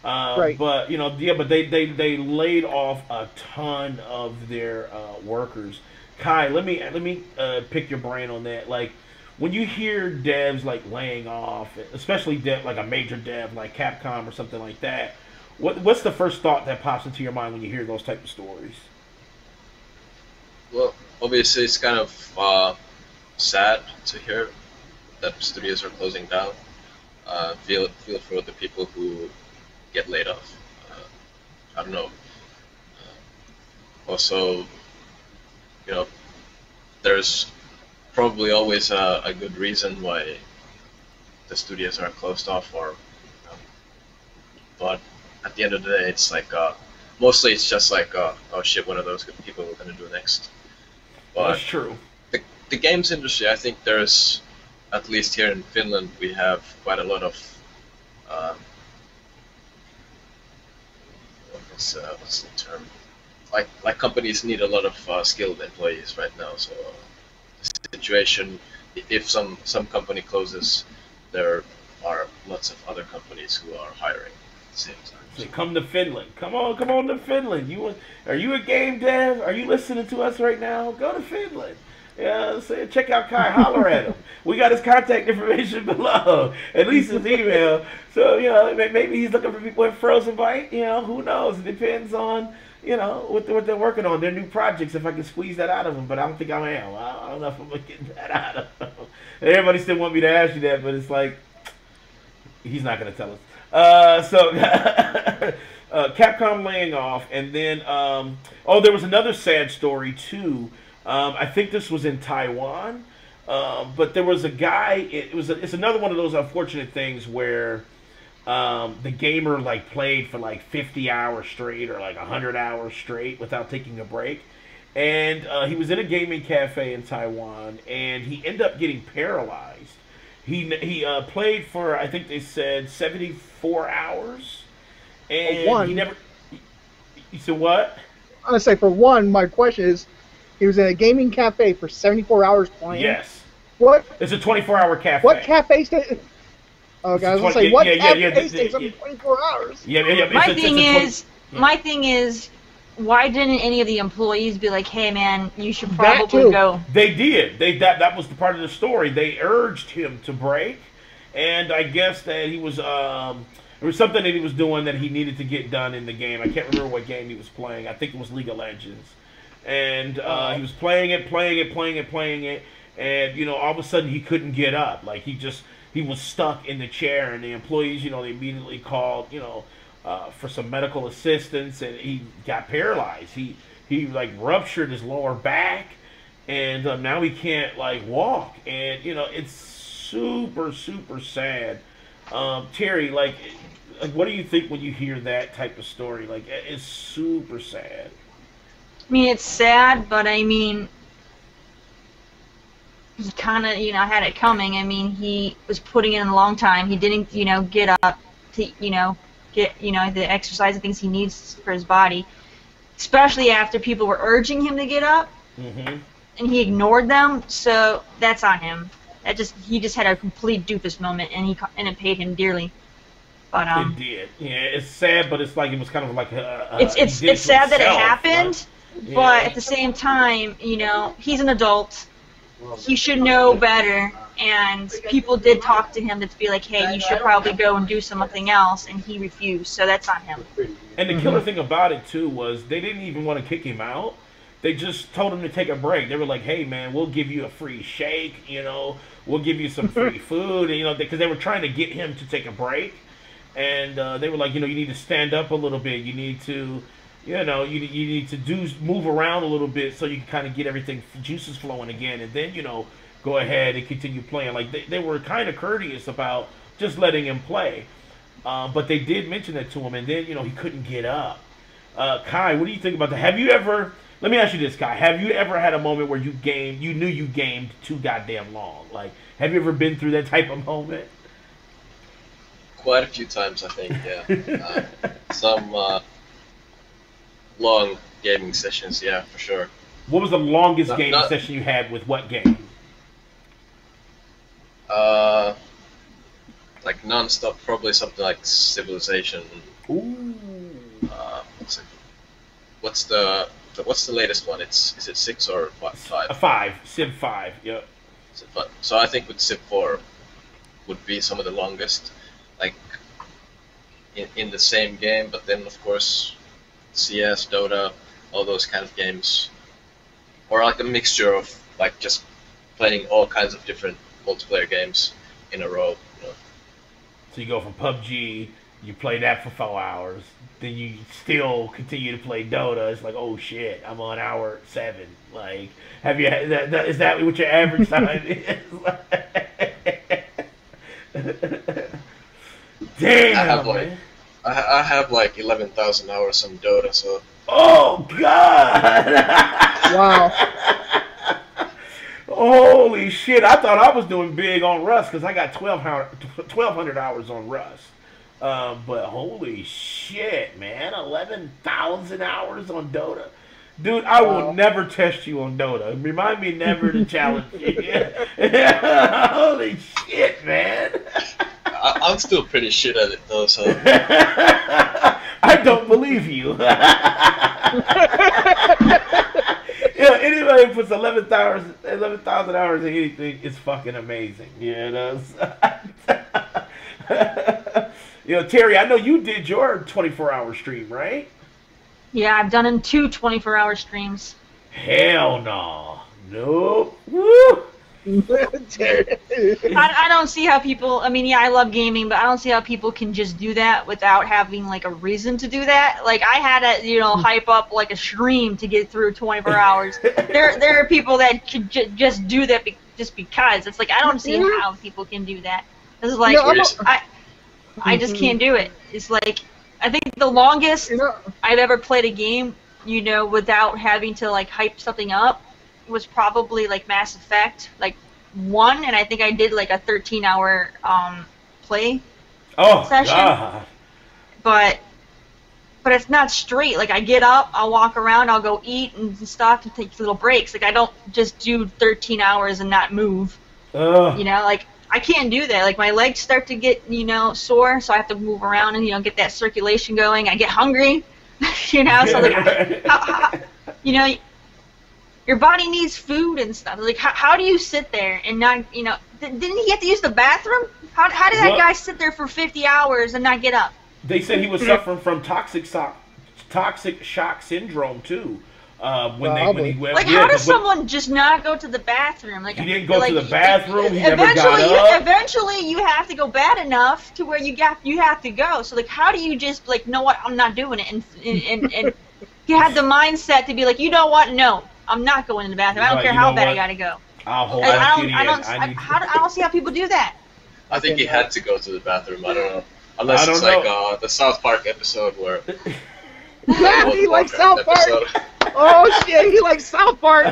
Right. But but they laid off a ton of their workers. Kai, let me pick your brain on that. Like when you hear devs like laying off, especially like a major dev like Capcom or something like that, what's the first thought that pops into your mind when you hear those type of stories? Well, obviously it's kind of sad to hear that studios are closing down. Feel for the people who get laid off. I don't know. Also, there's probably always a good reason why the studios are closed off, but at the end of the day, it's like mostly it's just like oh shit, what are those good people we're gonna do next? But That's true. The games industry, I think there's, at least here in Finland, we have quite a lot of what's the term? Like companies need a lot of skilled employees right now. So the situation, if some company closes, there are lots of other companies who are hiring at the same time. So come to Finland. Come on to Finland. Are you a game dev? Are you listening to us right now? Go to Finland. Yeah, so check out Kai. Holler at him. We got his contact information below. At least his email. So maybe he's looking for people at Frozenbyte. Who knows? It depends on what they're working on, their new projects. If I can squeeze that out of them, but I don't think I am. I don't know if I'm getting that out of them. Everybody still want me to ask you that, but it's like he's not going to tell us. So Capcom laying off, and then there was another sad story too. I think this was in Taiwan, but there was a guy. It's another one of those unfortunate things where the gamer like played for like 50 hours straight or like 100 hours straight without taking a break, and he was in a gaming cafe in Taiwan, and he ended up getting paralyzed. He played for, I think they said 74 hours, and he never. You said what? I'm gonna say for one, my question is, he was in a gaming cafe for 74 hours playing. Yes. What? It's a 24-hour cafe. What cafe stay? Okay, I was gonna say what cafe stays up 24 hours? Yeah. My thing is, why didn't any of the employees be like, "Hey, man, you should probably go"? They did. That was the part of the story. They urged him to break, and I guess that he was there was something that he was doing that he needed to get done in the game. I can't remember what game he was playing. I think it was League of Legends, and he was playing it, and all of a sudden he couldn't get up. Like he just he was stuck in the chair, and the employees, you know, they immediately called, you know, for some medical assistance, and he got paralyzed. He like ruptured his lower back, and now he can't like walk, and you know, it's super sad. Terry, like, what do you think when you hear that type of story? Like, it's super sad. I mean, it's sad, but I mean, he kind of, you know, had it coming. I mean, he was putting in a long time. He didn't, you know, get up to, you know, get, you know, the exercise and things he needs for his body, especially after people were urging him to get up, and he ignored them. So that's on him. He just had a complete doofus moment, and it paid him dearly. But it did. Yeah, it's sad, but it's like it was kind of like it's sad that it happened, right? But at the same time, you know, he's an adult. He should know better, and people did talk to him to be like, hey, you should probably go and do something else, and he refused, so that's on him. And the killer thing about it, too, was they didn't even want to kick him out. They just told him to take a break. They were like, hey, man, we'll give you a free shake, you know, we'll give you some free food, and, you know, because they were trying to get him to take a break, and they were like, you know, you need to stand up a little bit, you need to... You know, you need to move around a little bit so you can kind of get everything, juices flowing again, and then, you know, go ahead and continue playing. Like, they were kind of courteous about just letting him play. But they did mention that to him, and then, you know, he couldn't get up. Kai, what do you think about that? Have you ever, let me ask you this, Kai, have you ever had a moment where you knew you gamed too goddamn long? Like, have you ever been through that type of moment? Quite a few times, I think, yeah. Some long gaming sessions, yeah, for sure. What was the longest gaming session you had with what game? Like non-stop, probably something like Civilization. Ooh. What's the latest one? Is it 6 or what, 5? 5, Civ 5, yep. Civ 5. So I think with Civ 4 would be some of the longest, like in the same game, but then of course CS, Dota, all those kind of games, or like a mixture of like just playing all kinds of different multiplayer games in a row. You know. So you go from PubG, you play that for 4 hours, then you still continue to play Dota. It's like, oh shit, I'm on hour 7. Like, have you? Is that what your average time is? Damn. I have like 11,000 hours on Dota, so. Oh God! Wow. Holy shit! I thought I was doing big on Rust because I got 1,200 hours on Rust. But holy shit, man! 11,000 hours on Dota. Dude, I will never test you on Dota. Remind me never to challenge you. Holy shit, man! I'm still pretty shit at it though, so. I don't believe you. Yeah, anybody who puts 11,000 hours in anything is fucking amazing. You know. You know, Terry, I know you did your 24-hour stream, right? Yeah, I've done 2 24-hour streams. Hell no. Nope. Woo. I don't see how people, I mean, yeah, I love gaming, but I don't see how people can just do that without having, like, a reason to do that. Like, I had to, you know, hype up, like, a stream to get through 24 hours. There are people that could just do that just because. It's like, I don't see how people can do that. It's like, I just can't do it. It's like, I think the longest I've ever played a game, you know, without having to, like, hype something up was probably like Mass Effect, like 1, and I think I did like a 13-hour play session. God. But it's not straight. Like, I get up, I'll walk around, I'll go eat and stuff and take little breaks. Like, I don't just do 13 hours and not move. You know, like, I can't do that. Like, my legs start to get, you know, sore, so I have to move around and, you know, get that circulation going. I get hungry, you know, so like, you know, your body needs food and stuff. Like, how do you sit there and not, you know, didn't he have to use the bathroom? How did that guy sit there for 50 hours and not get up? They said he was suffering from toxic shock syndrome, too. when he went. Like, yeah, how does someone just not go to the bathroom? Like, he didn't go like, to the bathroom. He never got up. Eventually, you have to go bad enough to where you have to go. So, like, how do you just like, know what, I'm not doing it, and you had the mindset to be like, you know what, no, I'm not going to the bathroom. I don't care how bad I gotta go. I'll hold I don't see how people do that. I think he had to go to the bathroom. I don't know. Unless it's like the South Park episode where. He likes South Park. Oh shit, he likes South Park.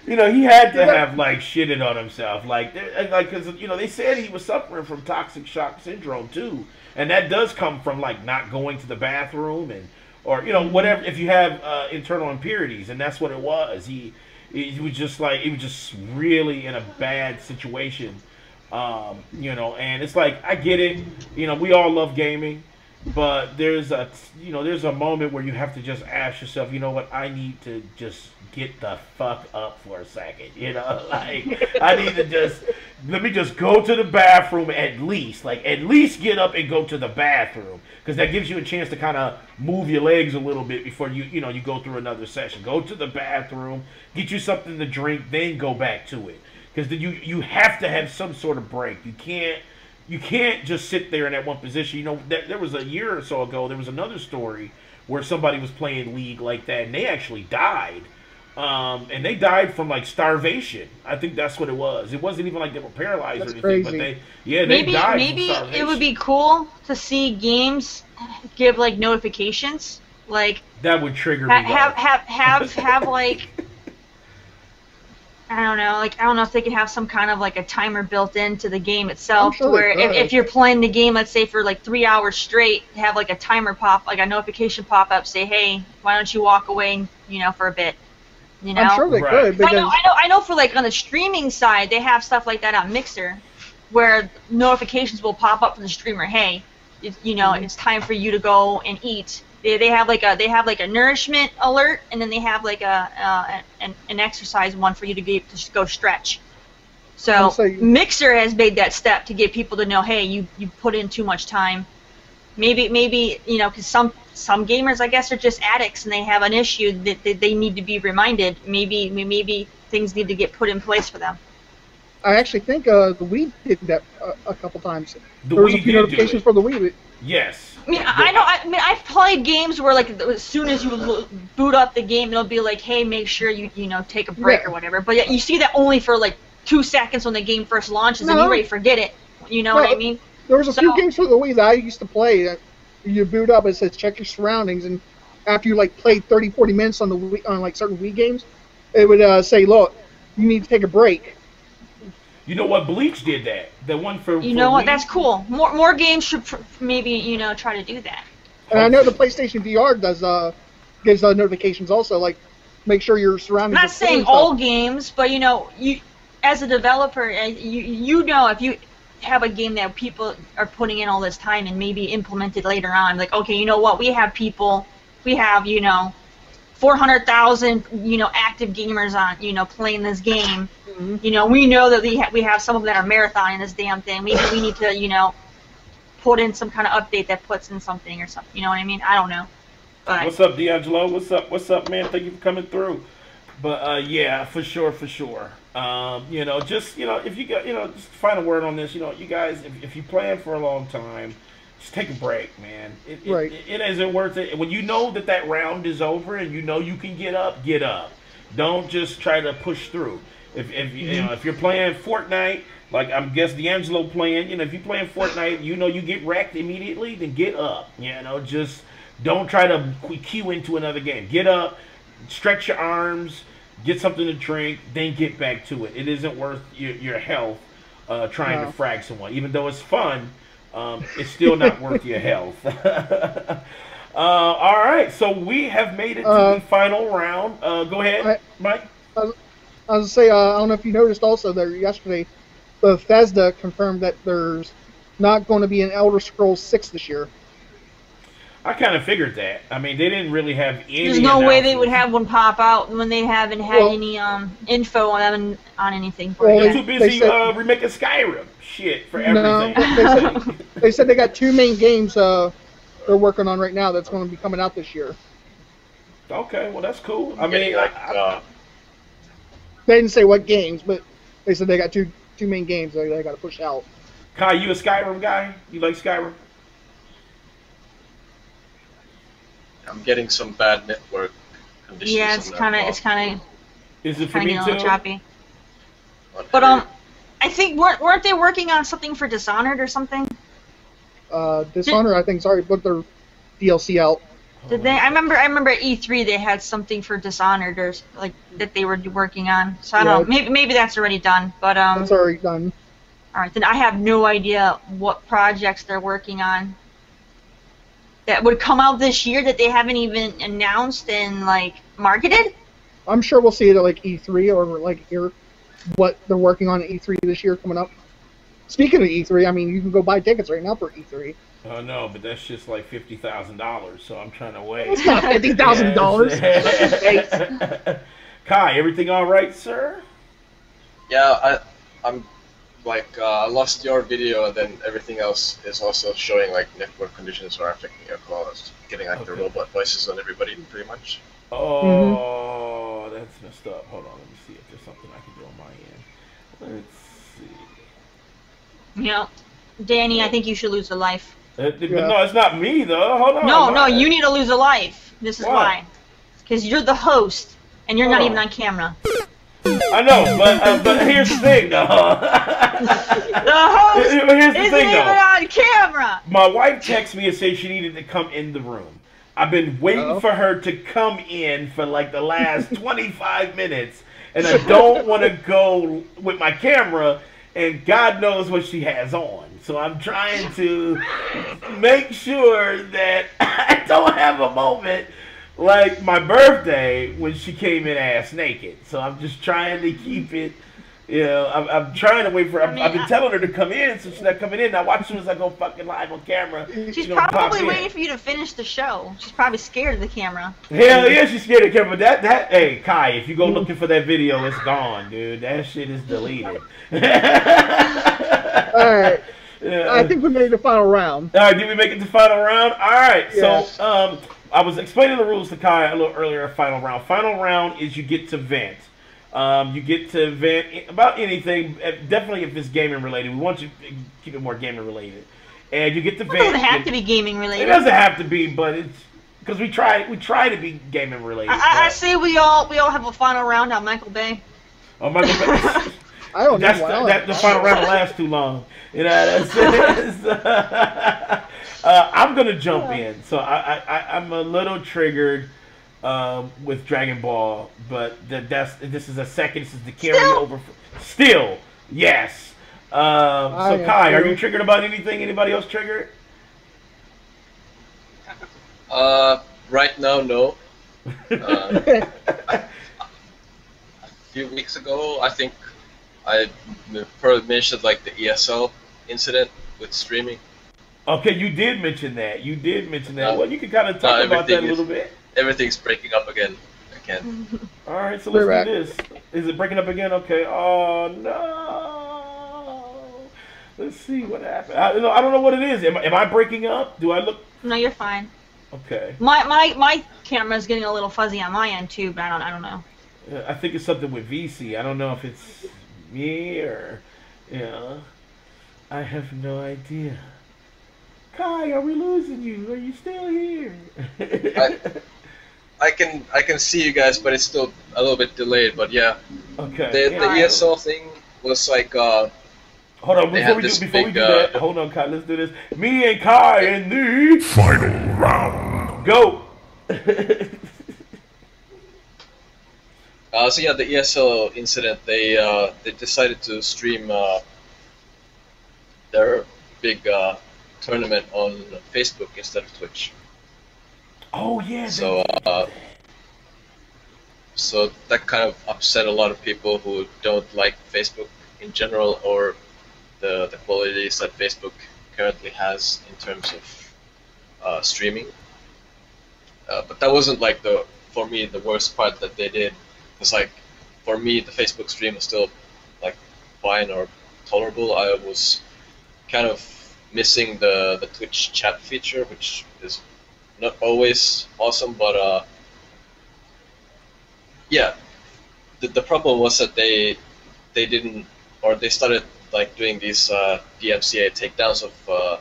You know, he had to have like shitted on himself, like because you know they said he was suffering from toxic shock syndrome too, and that does come from like not going to the bathroom or you know whatever if you have internal impurities, and that's what it was. He was just really in a bad situation. You know, and it's like, I get it, you know, we all love gaming, but there's a moment where you have to just ask yourself, you know what, I need to just get the fuck up for a second, you know, like, I need to let me just go to the bathroom at least get up and go to the bathroom, because that gives you a chance to kind of move your legs a little bit before you go through another session. Go to the bathroom, get you something to drink, then go back to it. Because you have to have some sort of break. You can't just sit there in that one position. You know, there was a year or so ago, there was another story where somebody was playing League like that, and they actually died. And they died from like starvation. I think that's what it was. It wasn't even like they were paralyzed or anything, crazy. but they died. Maybe from starvation. it would be cool to see games give like notifications, like that would trigger me. Have like. I don't know if they could have some kind of like a timer built into the game itself, sure where if you're playing the game, let's say for like 3 hours straight, have like a timer pop, like a notification pop up, say, hey, why don't you walk away, you know, for a bit, you know? I'm sure they could. Because I know for like on the streaming side, they have stuff like that on Mixer, where notifications will pop up from the streamer, hey, it's time for you to go and eat. They have like a nourishment alert, and then they have like an exercise one for you to go stretch. So Mixer has made that step to get people to know, hey, you put in too much time. Maybe you know, because some gamers, I guess, are just addicts and they have an issue that they need to be reminded. Maybe things need to get put in place for them. I actually think the Wii did that a couple times. There was a few notifications for the Wii. Yes. I mean, I've played games where like as soon as you boot up the game, it'll be like, hey, make sure you take a break or whatever. But you see that only for like 2 seconds when the game first launches, and you already forget it. You know what I mean? There was a few games for the Wii that I used to play. You boot up, it says check your surroundings, and after you like played 30-40 minutes on the Wii, on like certain Wii games, it would say, look, you need to take a break. You know what? Bleach did that. The one for you know what? Wii? That's cool. More games should maybe try to do that. And I know the PlayStation VR gives notifications also, like make sure your surroundings. I'm not saying all games, but you as a developer, you know if you have a game that people are putting in all this time and maybe implemented later on, like, okay, you know what? We have 400,000 active gamers on playing this game. Mm-hmm. We know that we have some of them that are marathoning this damn thing. Maybe we need to put in some kind of update that puts in something or something. You know what I mean? I don't know. But what's up, D'Angelo? What's up, man? Thank you for coming through. But yeah, for sure. If you got just final word on this. You guys, if you plan for a long time, just take a break, man. It isn't worth it. When you know that round is over and you can get up, get up. Don't just try to push through. If you're playing Fortnite, like I guess D'Angelo playing, if you're playing Fortnite, you get wrecked immediately, then get up. Just don't try to queue into another game. Get up, stretch your arms, get something to drink, then get back to it. It isn't worth your health trying to frag someone. Even though it's fun, it's still not worth your health. All right, so we have made it to the final round. Go ahead, Mike. I was going to say, I don't know if you noticed also that yesterday, Bethesda confirmed that there's not going to be an Elder Scrolls 6 this year. I kind of figured that. I mean, they didn't really have any. There's no way they would have one pop out when they haven't had any info on anything. They're too busy remaking Skyrim. Shit for everything. No, they said they got 2 main games. They're they're working on right now that's going to be coming out this year. Okay, well that's cool. I mean, They didn't say what games, but they said they got two main games they got to push out. Kai, you a Skyrim guy? You like Skyrim? I'm getting some bad network conditions. Yeah, it's kind of Is it for me getting a too? little choppy. But I think weren't they working on something for Dishonored or something? Dishonored, I think, sorry, put their DLC out. Did they? I remember at E3 they had something for Dishonored or like that they were working on. So I don't know. Maybe that's already done. But That's already done. All right, then I have no idea what projects they're working on that would come out this year that they haven't even announced and like marketed. I'm sure we'll see it at like E3 or like hear what they're working on at E3 this year coming up. Speaking of E3, I mean, you can go buy tickets right now for E3. Oh no, but that's just like $50,000, so I'm trying to wait. It's not $50,000. Kai, everything all right, sir? Yeah, I'm like I lost your video, and then everything else is also showing like network conditions are affecting your call. It's getting like the robot voices on everybody, pretty much. Oh, that's messed up. Hold on, let me see if there's something I can do on my end. Let's see. You know, Danny, I think you should lose a life. But no, it's not me though. Hold on. No, you need to lose a life. This is why. Because you're the host, and you're not even on camera. I know, but here's the thing, though. The host isn't even on camera. My wife texted me and said she needed to come in the room. I've been waiting for her to come in for like the last 25 minutes, and I don't want to go with my camera, and God knows what she has on. So I'm trying to make sure that I don't have a moment like my birthday when she came in ass naked. So I'm just trying to keep it, you know, I'm trying to wait for her. I've been telling her to come in, so she's not coming in. Now watch as soon as I go fucking live on camera. She's probably waiting for you to finish the show. She's probably scared of the camra. Hell yeah, she's scared of the camera. But hey, Kai, if you go looking for that video, it's gone, dude. That shit is deleted. Alright. I think we made the final round. Alright, did we make it to the final round? Alright, yes. So I was explaining the rules to Kai a little earlier. Final round. Final round is you get to vent. You get to vent about anything. Definitely if it's gaming related. We want you to keep it more gaming related. And you get to vent. It doesn't have to be gaming related. It doesn't have to be, but it's because we try to be gaming related. I say we all have a final round on Michael Bay. Oh, Michael Bay. I don't know. The final round will last too long. You know, I'm gonna jump in. So I'm a little triggered with Dragon Ball, but this is a second. This is the carryover. Still, yes. So Kai, are you triggered about anything? Anybody else triggered? Right now, no. A few weeks ago, I think I probably mentioned like the ESL incident with streaming. Okay, you did mention that. Well, you can kind of talk about that a little bit. Everything's breaking up again. All right, so let's do this. Is it breaking up again? Okay. Oh no. Let's see what happened. I don't know what it is. Am I breaking up? Do I look? No, you're fine. Okay. My camera is getting a little fuzzy on my end too, but I don't know. I think it's something with VC. I don't know if it's me or, I have no idea. Kai, are we losing you? Are you still here? I can see you guys, but it's still a little bit delayed. But yeah. Okay. The ESL thing was like. Hold on, before we do that, hold on, Kai, let's do this. Me and Kai in the final round. Go. So yeah, the ESL incident. They decided to stream their big tournament on Facebook instead of Twitch. Oh yeah. So that kind of upset a lot of people who don't like Facebook in general, or the qualities that Facebook currently has in terms of streaming. But that wasn't like for me the worst part that they did. It's like, for me, the Facebook stream was still like fine or tolerable. I was kind of missing the Twitch chat feature, which is not always awesome, but yeah, the problem was that they didn't, or they started like doing these DMCA takedowns of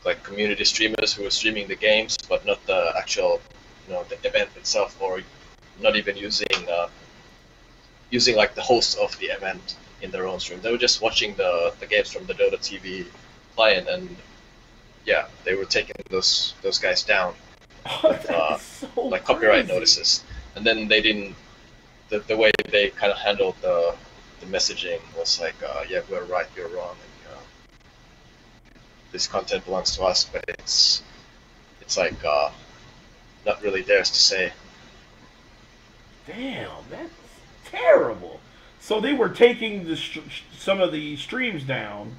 like community streamers who were streaming the games, but not the actual, the event itself, or not even using like the host of the event in their own stream. They were just watching the games from the Dota TV client, and yeah, they were taking those guys down with So like copyright crazy. notices. And then they didn't. The way they kind of handled the messaging was like, yeah, we're right, you're wrong, and this content belongs to us, but it's like not really theirs to say. Damn, that's terrible. So they were taking some of the streams down,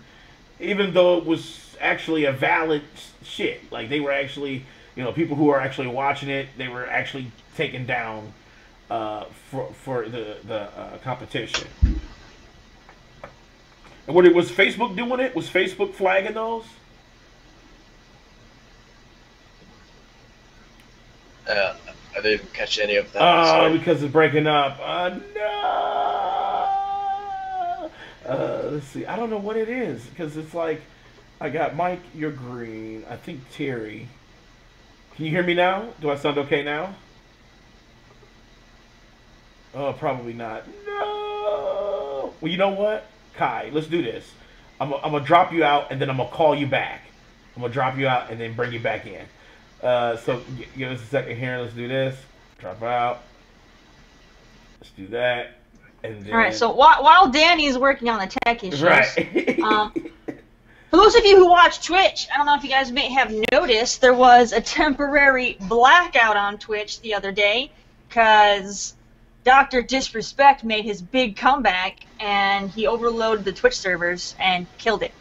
even though it was actually a valid shit. Like they were actually, people who are actually watching it, they were actually taken down for the competition. And what was Facebook doing it? Was Facebook flagging those? I didn't catch any of that. Sorry. Because it's breaking up. No. Let's see. I don't know what it is because it's like I got Mike. You're green. I think Terry. Can you hear me now? Do I sound okay now? Oh, probably not. No. Well, you know what, Kai? Let's do this. I'm gonna drop you out and then I'm gonna call you back. I'm gonna drop you out and then bring you back in. So give us a second here. Let's do this. Drop out. Let's do that. And then... All right. So while Danny's working on the tech issues, right. For those of you who watch Twitch, I don't know if you guys may have noticed there was a temporary blackout on Twitch the other day because Dr. Disrespect made his big comeback and he overloaded the Twitch servers and killed it.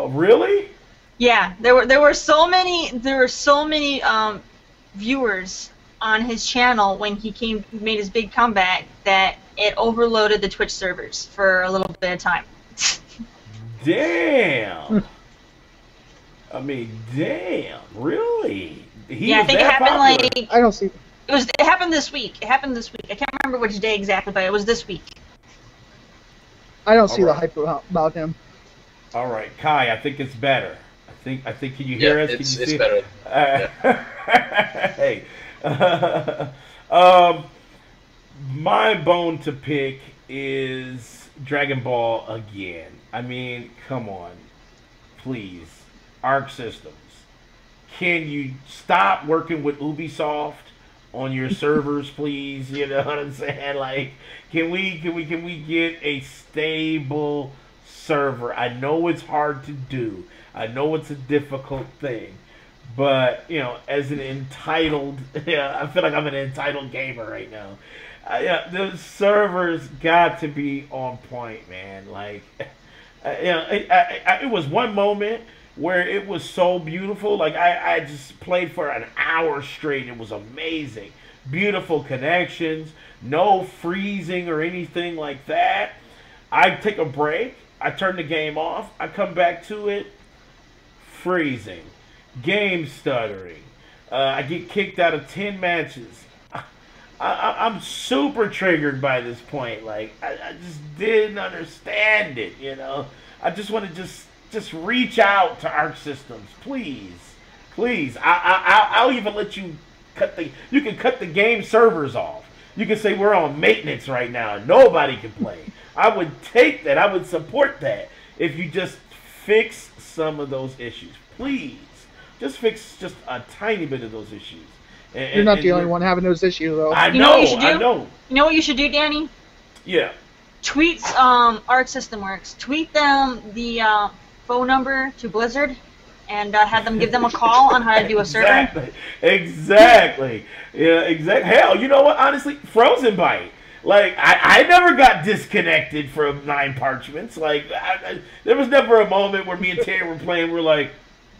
Really? Yeah, there were so many viewers on his channel when he made his big comeback that it overloaded the Twitch servers for a little bit of time. Damn. I mean, damn. Really? Yeah, I think it happened like I don't see. it happened this week. I can't remember which day exactly, but it was this week. I don't see the Alright. hype about him. All right, Kai. I think it's better. I think. Can you hear us? Can you It's see? better. Hey. My bone to pick is Dragon Ball again. I mean, come on, please, Arc Systems. Can you stop working with Ubisoft on your servers, please? You know what I'm saying? Like, can we get a stable server? I know it's hard to do. I know it's a difficult thing. But, as an entitled, I feel like I'm an entitled gamer right now. The servers got to be on point, man. Like, it was one moment where it was so beautiful. Like, I just played for an hour straight. It was amazing. Beautiful connections. No freezing or anything like that. I take a break. I turn the game off. I come back to it. Freezing. Game stuttering. I get kicked out of 10 matches. I'm super triggered by this point. Like, I just didn't understand it, I just want to just reach out to Arc Systems. Please. Please. I'll even let you you can cut the game servers off. You can say we're on maintenance right now. Nobody can play. I would take that. I would support that if you just fix some of those issues. Please. Just fix just a tiny bit of those issues. You're not the only one having those issues, though. I You know what you should do? I know. You know what you should do, Danny? Yeah. Tweet Arc System Works. Tweet them the phone number to Blizzard and have them give them a call on how to do a server. Exactly. Yeah, exactly. Hell, you know what? Honestly, Frozenbyte. Like, I never got disconnected from 9 Parchments. Like, there was never a moment where me and Terry were playing, we're like,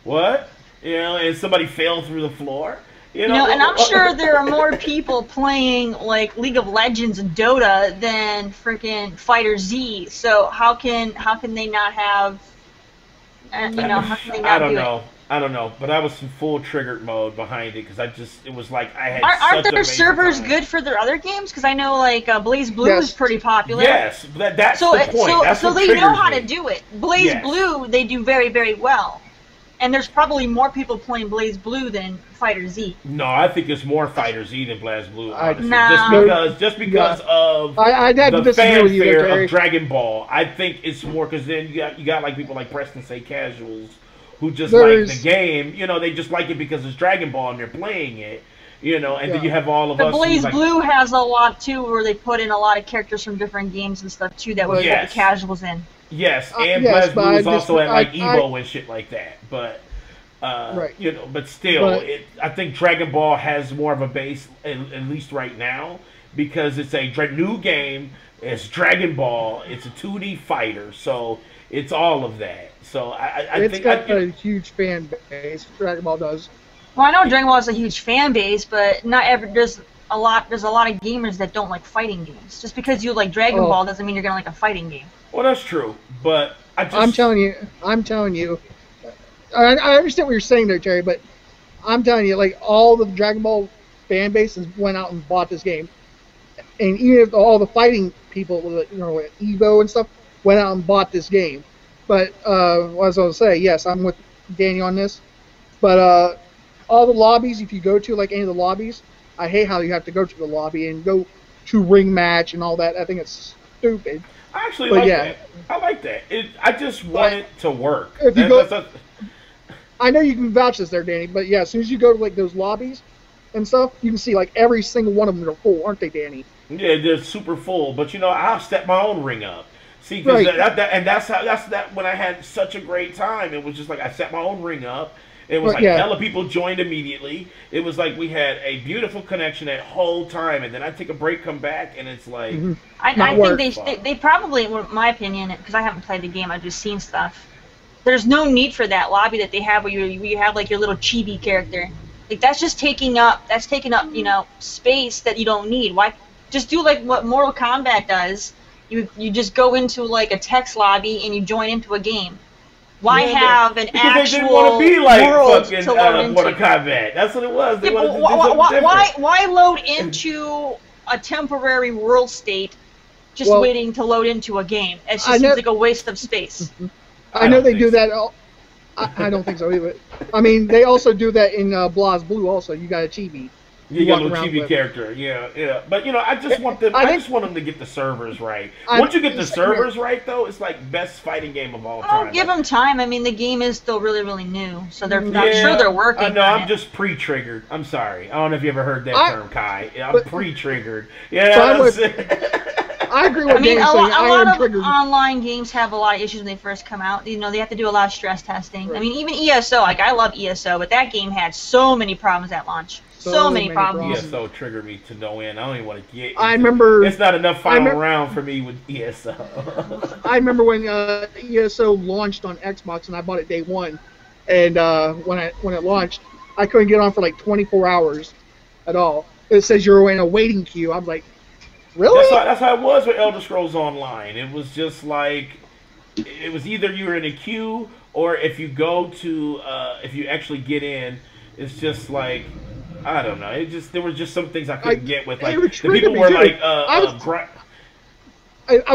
what? And somebody fell through the floor. You know, and I'm sure there are more people playing like League of Legends and Dota than freaking Fighter Z. So how can they not have? How can they not do it? I don't know, but I was in full triggered mode behind it because it was like I had. Aren't their servers good for their other games? Because I know like Blaze Blue is pretty popular. Yes, that's the point. So they know how to do it. Blaze Blue, they do very, very well. And there's probably more people playing Blaze Blue than Fighter Z. No, I think it's more Fighter Z than Blaze Blue. Honestly. No. Just because of the fanfare of Dragon Ball. I think it's more because then you got like people like Preston Say Casuals who just like the game. You know, they just like it because it's Dragon Ball and they're playing it. You know, and then you have all of us. Blaze Blue has a lot too, where they put in a lot of characters from different games and stuff too that would put the casuals in. Yes, and Blaze Blue is also at like Evo and shit like that. But you know, but still, I think Dragon Ball has more of a base, at least right now, because it's a new game. It's Dragon Ball. It's a 2D fighter, so it's all of that. So I think it's got a huge fan base. Dragon Ball does. Well, I know Dragon Ball has a huge fan base, but not every there's a lot of gamers that don't like fighting games. Just because you like Dragon Ball doesn't mean you're gonna like a fighting game. Well, that's true, but I'm telling you. I understand what you're saying there, Terry, but I'm telling you, like, all the Dragon Ball fan bases went out and bought this game. And even if all the fighting people, you know, like Evo and stuff, went out and bought this game. But, as I was going to say, yes, I'm with Danny on this. But all the lobbies, if you go to, like, any of the lobbies, I hate how you have to go to the lobby and go to ring match and all that. I think it's stupid. I actually like that. I like that. I just want it to work. If you I know you can vouch this there, Danny, but yeah, as soon as you go to like those lobbies and stuff, you can see like every single one of them are full, aren't they, Danny? Yeah, they're super full. But you know, I'll step my own ring up. See, because that's when I had such a great time. It was just like I set my own ring up. It was like hella people joined immediately. It was like we had a beautiful connection that whole time, and then I take a break, come back, and it's like I think they probably, in my opinion, because I haven't played the game, I've just seen stuff. There's no need for that lobby that they have where you have like your little chibi character. Like that's just taking up you know space that you don't need. Why just do like what Mortal Kombat does? You just go into like a text lobby and you join into a game. Why have an actual they want to be like world fucking to load into? Mortal Kombat? That's what it was. They wanted to do something why load into a temporary world state just waiting to load into a game? It just seems like a waste of space. I know they do that. I don't think so either. I mean, they also do that in Blaze Blue. Also, you got a chibi. You got a little chibi character, yeah. But you know, I just want them. I just want them to get the servers right. Once you get the servers right, though, it's like best fighting game of all time. Give them time. I mean, the game is still really, really new, so I'm sure they're working. No, I'm just pre-triggered. I'm sorry. I don't know if you ever heard that term, Kai. I'm pre-triggered. Yeah. I agree with Danny saying. A lot of online games have a lot of issues when they first come out. You know, they have to do a lot of stress testing. Right. I mean, even ESO, like I love ESO, but that game had so many problems at launch. So many problems. ESO triggered me to no end. I don't even want to get. I remember. It's not enough final round for me with ESO. I remember when ESO launched on Xbox, and I bought it day one. And when it launched, I couldn't get on for like 24 hours at all. It says you're in a waiting queue. I'm like, really? That's how it was with Elder Scrolls Online. It was just like, it was either you were in a queue, or if you go to, if you actually get in, it's just like, I don't know. There were just some things I couldn't get with. Like, the people were like, I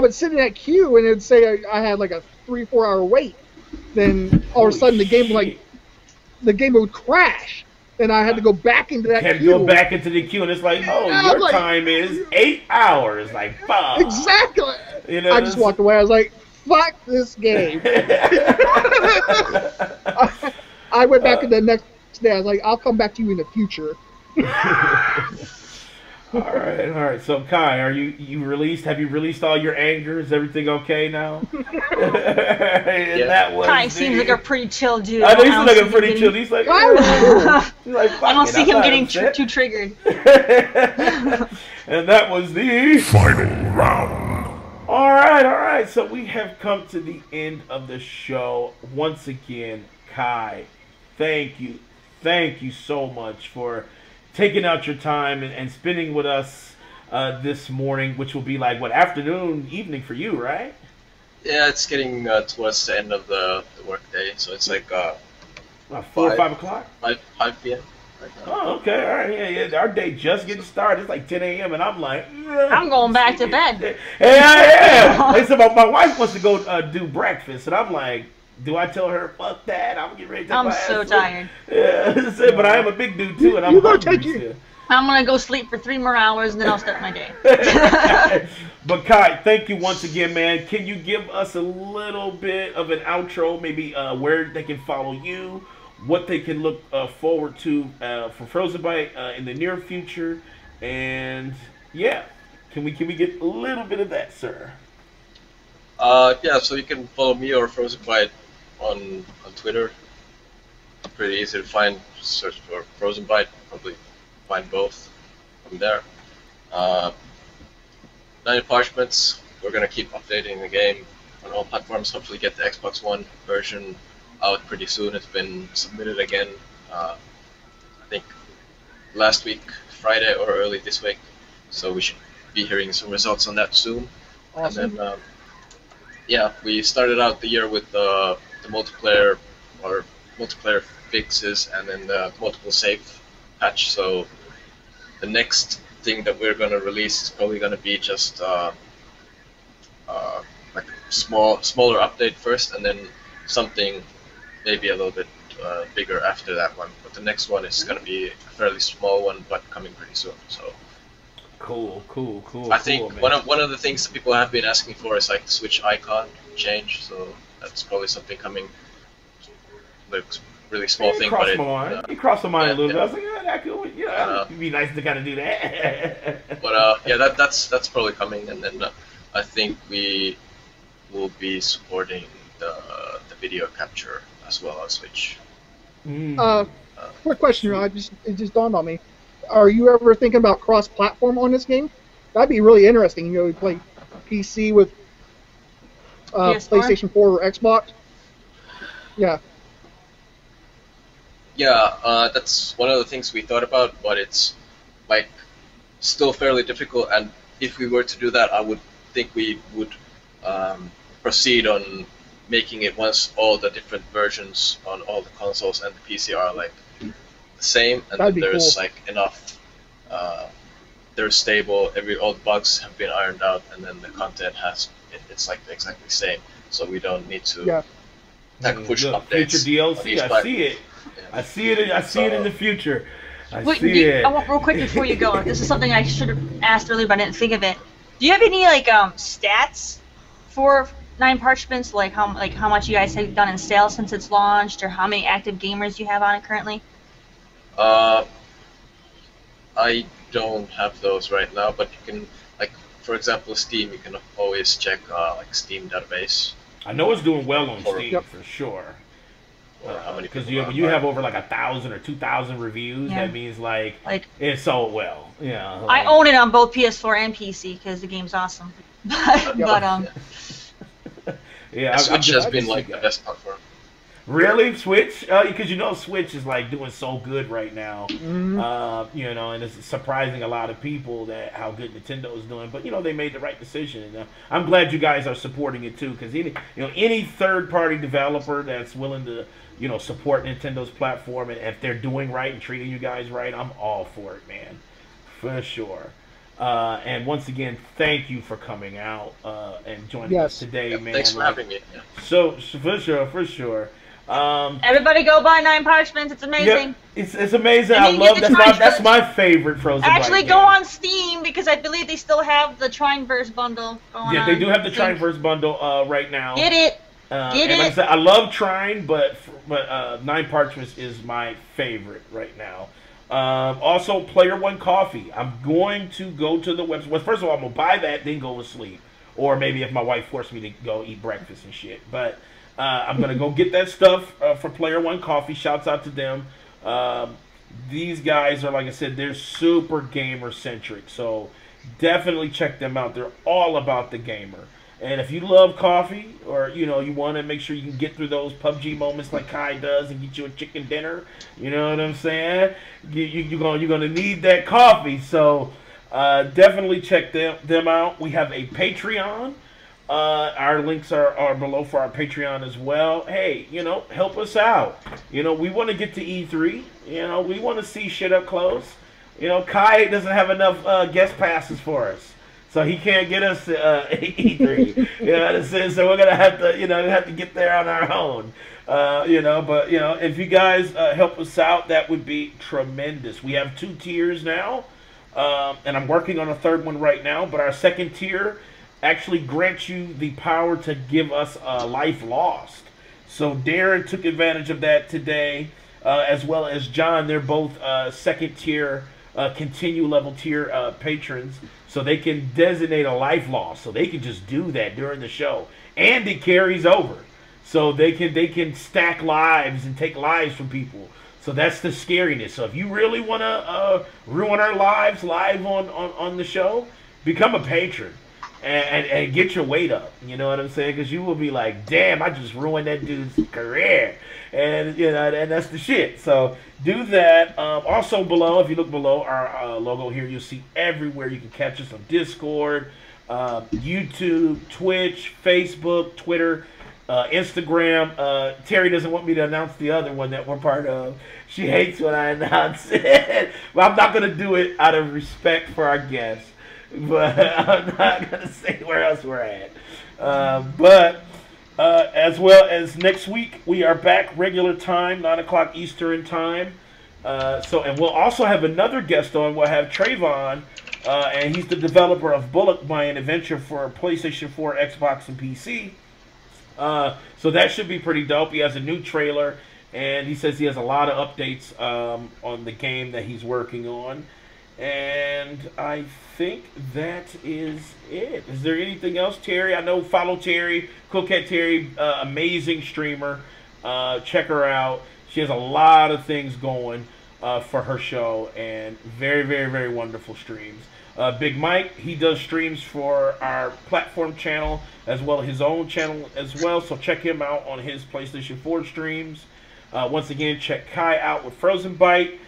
would sit in that queue and it'd say I had like a 3-4 hour wait. Then all of a sudden the game would crash. And I had to go back into that queue. Had to go back into the queue, and it's like, your time is 8 hours. Like, fuck. Exactly. You know, I just walked away. I was like, fuck this game. I went back in the next day. I was like, I'll come back to you in the future. All right. So, Kai, are you released? Have you released all your anger? Is everything okay now? Kai seems like a pretty chill dude. I know he seems like a pretty chill. He's like, I don't see him getting too triggered. And that was the final round. All right. So we have come to the end of the show once again. Kai, thank you so much for taking out your time and spending with us this morning, which will be like, what, afternoon, evening for you, right? Yeah, it's getting towards the end of the work day, so it's like About 4 or 5 o'clock? 5 p.m. right now. Oh, okay. All right. Yeah. Our day just getting started. It's like 10 a.m. and I'm like, I'm going back to bed. Hey, I am. It's about my wife wants to go do breakfast, and I'm like, do I tell her fuck that? I'm getting ready to. I'm so tired. Yeah, but I am a big dude too, and I'm hungry. I'm gonna go sleep for 3 more hours, and then I'll start my day. But Kai, thank you once again, man. Can you give us a little bit of an outro, maybe where they can follow you, what they can look forward to for Frozenbyte in the near future, and yeah, can we get a little bit of that, sir? Yeah, so you can follow me or Frozenbyte on Twitter. Pretty easy to find. Search for Frozenbyte, probably find both from there. 90 Parchments, we're gonna keep updating the game on all platforms. Hopefully get the Xbox One version out pretty soon. It's been submitted again, I think last week, Friday or early this week. So we should be hearing some results on that soon. Awesome. And then, yeah, we started out the year with the multiplayer fixes and then the multiple save patch. So the next thing that we're going to release is probably going to be just like a smaller update first, and then something maybe a little bit bigger after that one. But the next one is going to be a fairly small one, but coming pretty soon. So Cool. I think one of the things that people have been asking for is like the Switch icon change. So that's probably something coming. Looks really small thing, but it crossed my mind a little bit. I was like, that could, it'd be nice to kind of do that. But yeah, that's probably coming, and then I think we will be supporting the video capture as well on Switch. Quick question, it just dawned on me. Are you ever thinking about cross-platform on this game? That'd be really interesting. You know, you play PC with PlayStation 4 or Xbox. Yeah. Yeah, that's one of the things we thought about, but it's like still fairly difficult. And if we were to do that, I would think we would proceed on making it once all the different versions on all the consoles and the PC are like the same, and then there's cool. Like enough. They're stable. All the bugs have been ironed out, and then the content it's like exactly the same. So we don't need to push updates. Future DLC, I see it. I see it in the future. I want real quick before you go. This is something I should have asked earlier, but I didn't think of it. Do you have any like stats for 9 Parchments? Like how much you guys have done in sales since it's launched, or how many active gamers you have on it currently? I don't have those right now, but you can, like, for example, Steam. You can always check like Steam database. I know it's doing well on Steam for sure. How many? Because you have over like 1,000 or 2,000 reviews. Yeah. That means like it sold well. Yeah. I own it on both PS4 and PC because the game's awesome. Yeah, Switch has been like the best platform. Really, Switch? Because Switch is like doing so good right now. Mm-hmm. And it's surprising a lot of people that how good Nintendo is doing. But they made the right decision, and I'm glad you guys are supporting it too. Because any third-party developer that's willing to support Nintendo's platform, and if they're doing right and treating you guys right, I'm all for it, man, for sure. And once again, thank you for coming out and joining us today, man. Thanks for having me. Yeah. So for sure. Everybody go buy 9 Parchments. It's amazing. Yeah, it's amazing. I love that's my favorite Frozenbyte. Actually, go on Steam because I believe they still have the Trineverse bundle going on. They do have the Trineverse bundle right now. Get it. Like I said, I love Trine, but 9 Parchments is my favorite right now. Also, Player One Coffee. I'm going to go to the website. Well, first of all, I'm gonna buy that, then go to sleep, or maybe if my wife forced me to go eat breakfast and shit. But I'm gonna go get that stuff for Player One Coffee. Shouts out to them. These guys are, like I said, they're super gamer centric. So definitely check them out. They're all about the gamer. And if you love coffee, or you know, you want to make sure you can get through those PUBG moments like Kai does and get you a chicken dinner, you know what I'm saying? You're gonna need that coffee. So definitely check them out. We have a Patreon. Our links are below for our Patreon as well. Hey, you know, help us out. You know, we want to get to E3. You know, we want to see shit up close. You know, Kai doesn't have enough guest passes for us. So he can't get us to E3. You know what I'm saying? So we're gonna have to, you know, get there on our own. You know, but you know, if you guys help us out, that would be tremendous. We have 2 tiers now, and I'm working on a 3rd one right now. But our 2nd tier actually grants you the power to give us a life lost. So Darren took advantage of that today, as well as John. They're both 2nd tier, continue level tier patrons. So they can designate a life loss. So they can just do that during the show. And it carries over. So they can stack lives and take lives from people. So that's the scariness. So if you really want to ruin our lives live on the show, become a patron. And get your weight up. You know what I'm saying? Because you will be like, damn, I just ruined that dude's career. And, you know, and that's the shit. So do that. Also below, if you look below our logo here, you'll see everywhere you can catch us on Discord, YouTube, Twitch, Facebook, Twitter, Instagram. Terri doesn't want me to announce the other one that we're part of. She hates when I announce it. But I'm not going to do it out of respect for our guests. But I'm not going to say where else we're at. But as well as next week, we are back regular time, 9 o'clock Eastern time. And we'll also have another guest on. We'll have Trayvon, and he's the developer of Bullock by an Adventure for PlayStation 4, Xbox, and PC. So that should be pretty dope. He has a new trailer, and he says he has a lot of updates on the game that he's working on. And I think that is it. Is there anything else, Terri? I know, follow Terri, Cat Terri, amazing streamer. Check her out. She has a lot of things going for her show, and very, very, very wonderful streams. Big Mike, he does streams for our platform channel as well as his own channel as well. So check him out on his PlayStation 4 streams. Once again, check Kai out with Frozenbyte.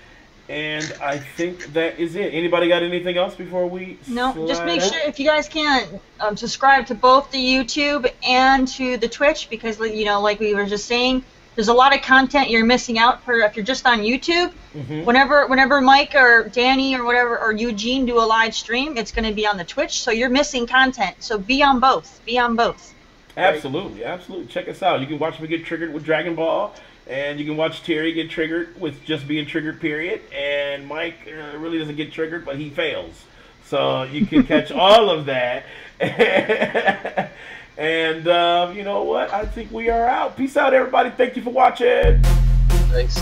And I think that is it. Anybody got anything else before we No, just make sure, if you guys can, subscribe to both the YouTube and to the Twitch, because, you know, like we were just saying, there's a lot of content you're missing out for if you're just on YouTube. Mm-hmm. Whenever Mike or Danny or whatever, or Eugene do a live stream, it's going to be on the Twitch, so you're missing content. So be on both. Be on both. Absolutely, absolutely. Check us out. You can watch me get triggered with Dragon Ball. And you can watch Terri get triggered with just being triggered, period. And Mike really doesn't get triggered, but he fails. So you can catch all of that. And you know what? I think we are out. Peace out, everybody. Thank you for watching. Thanks.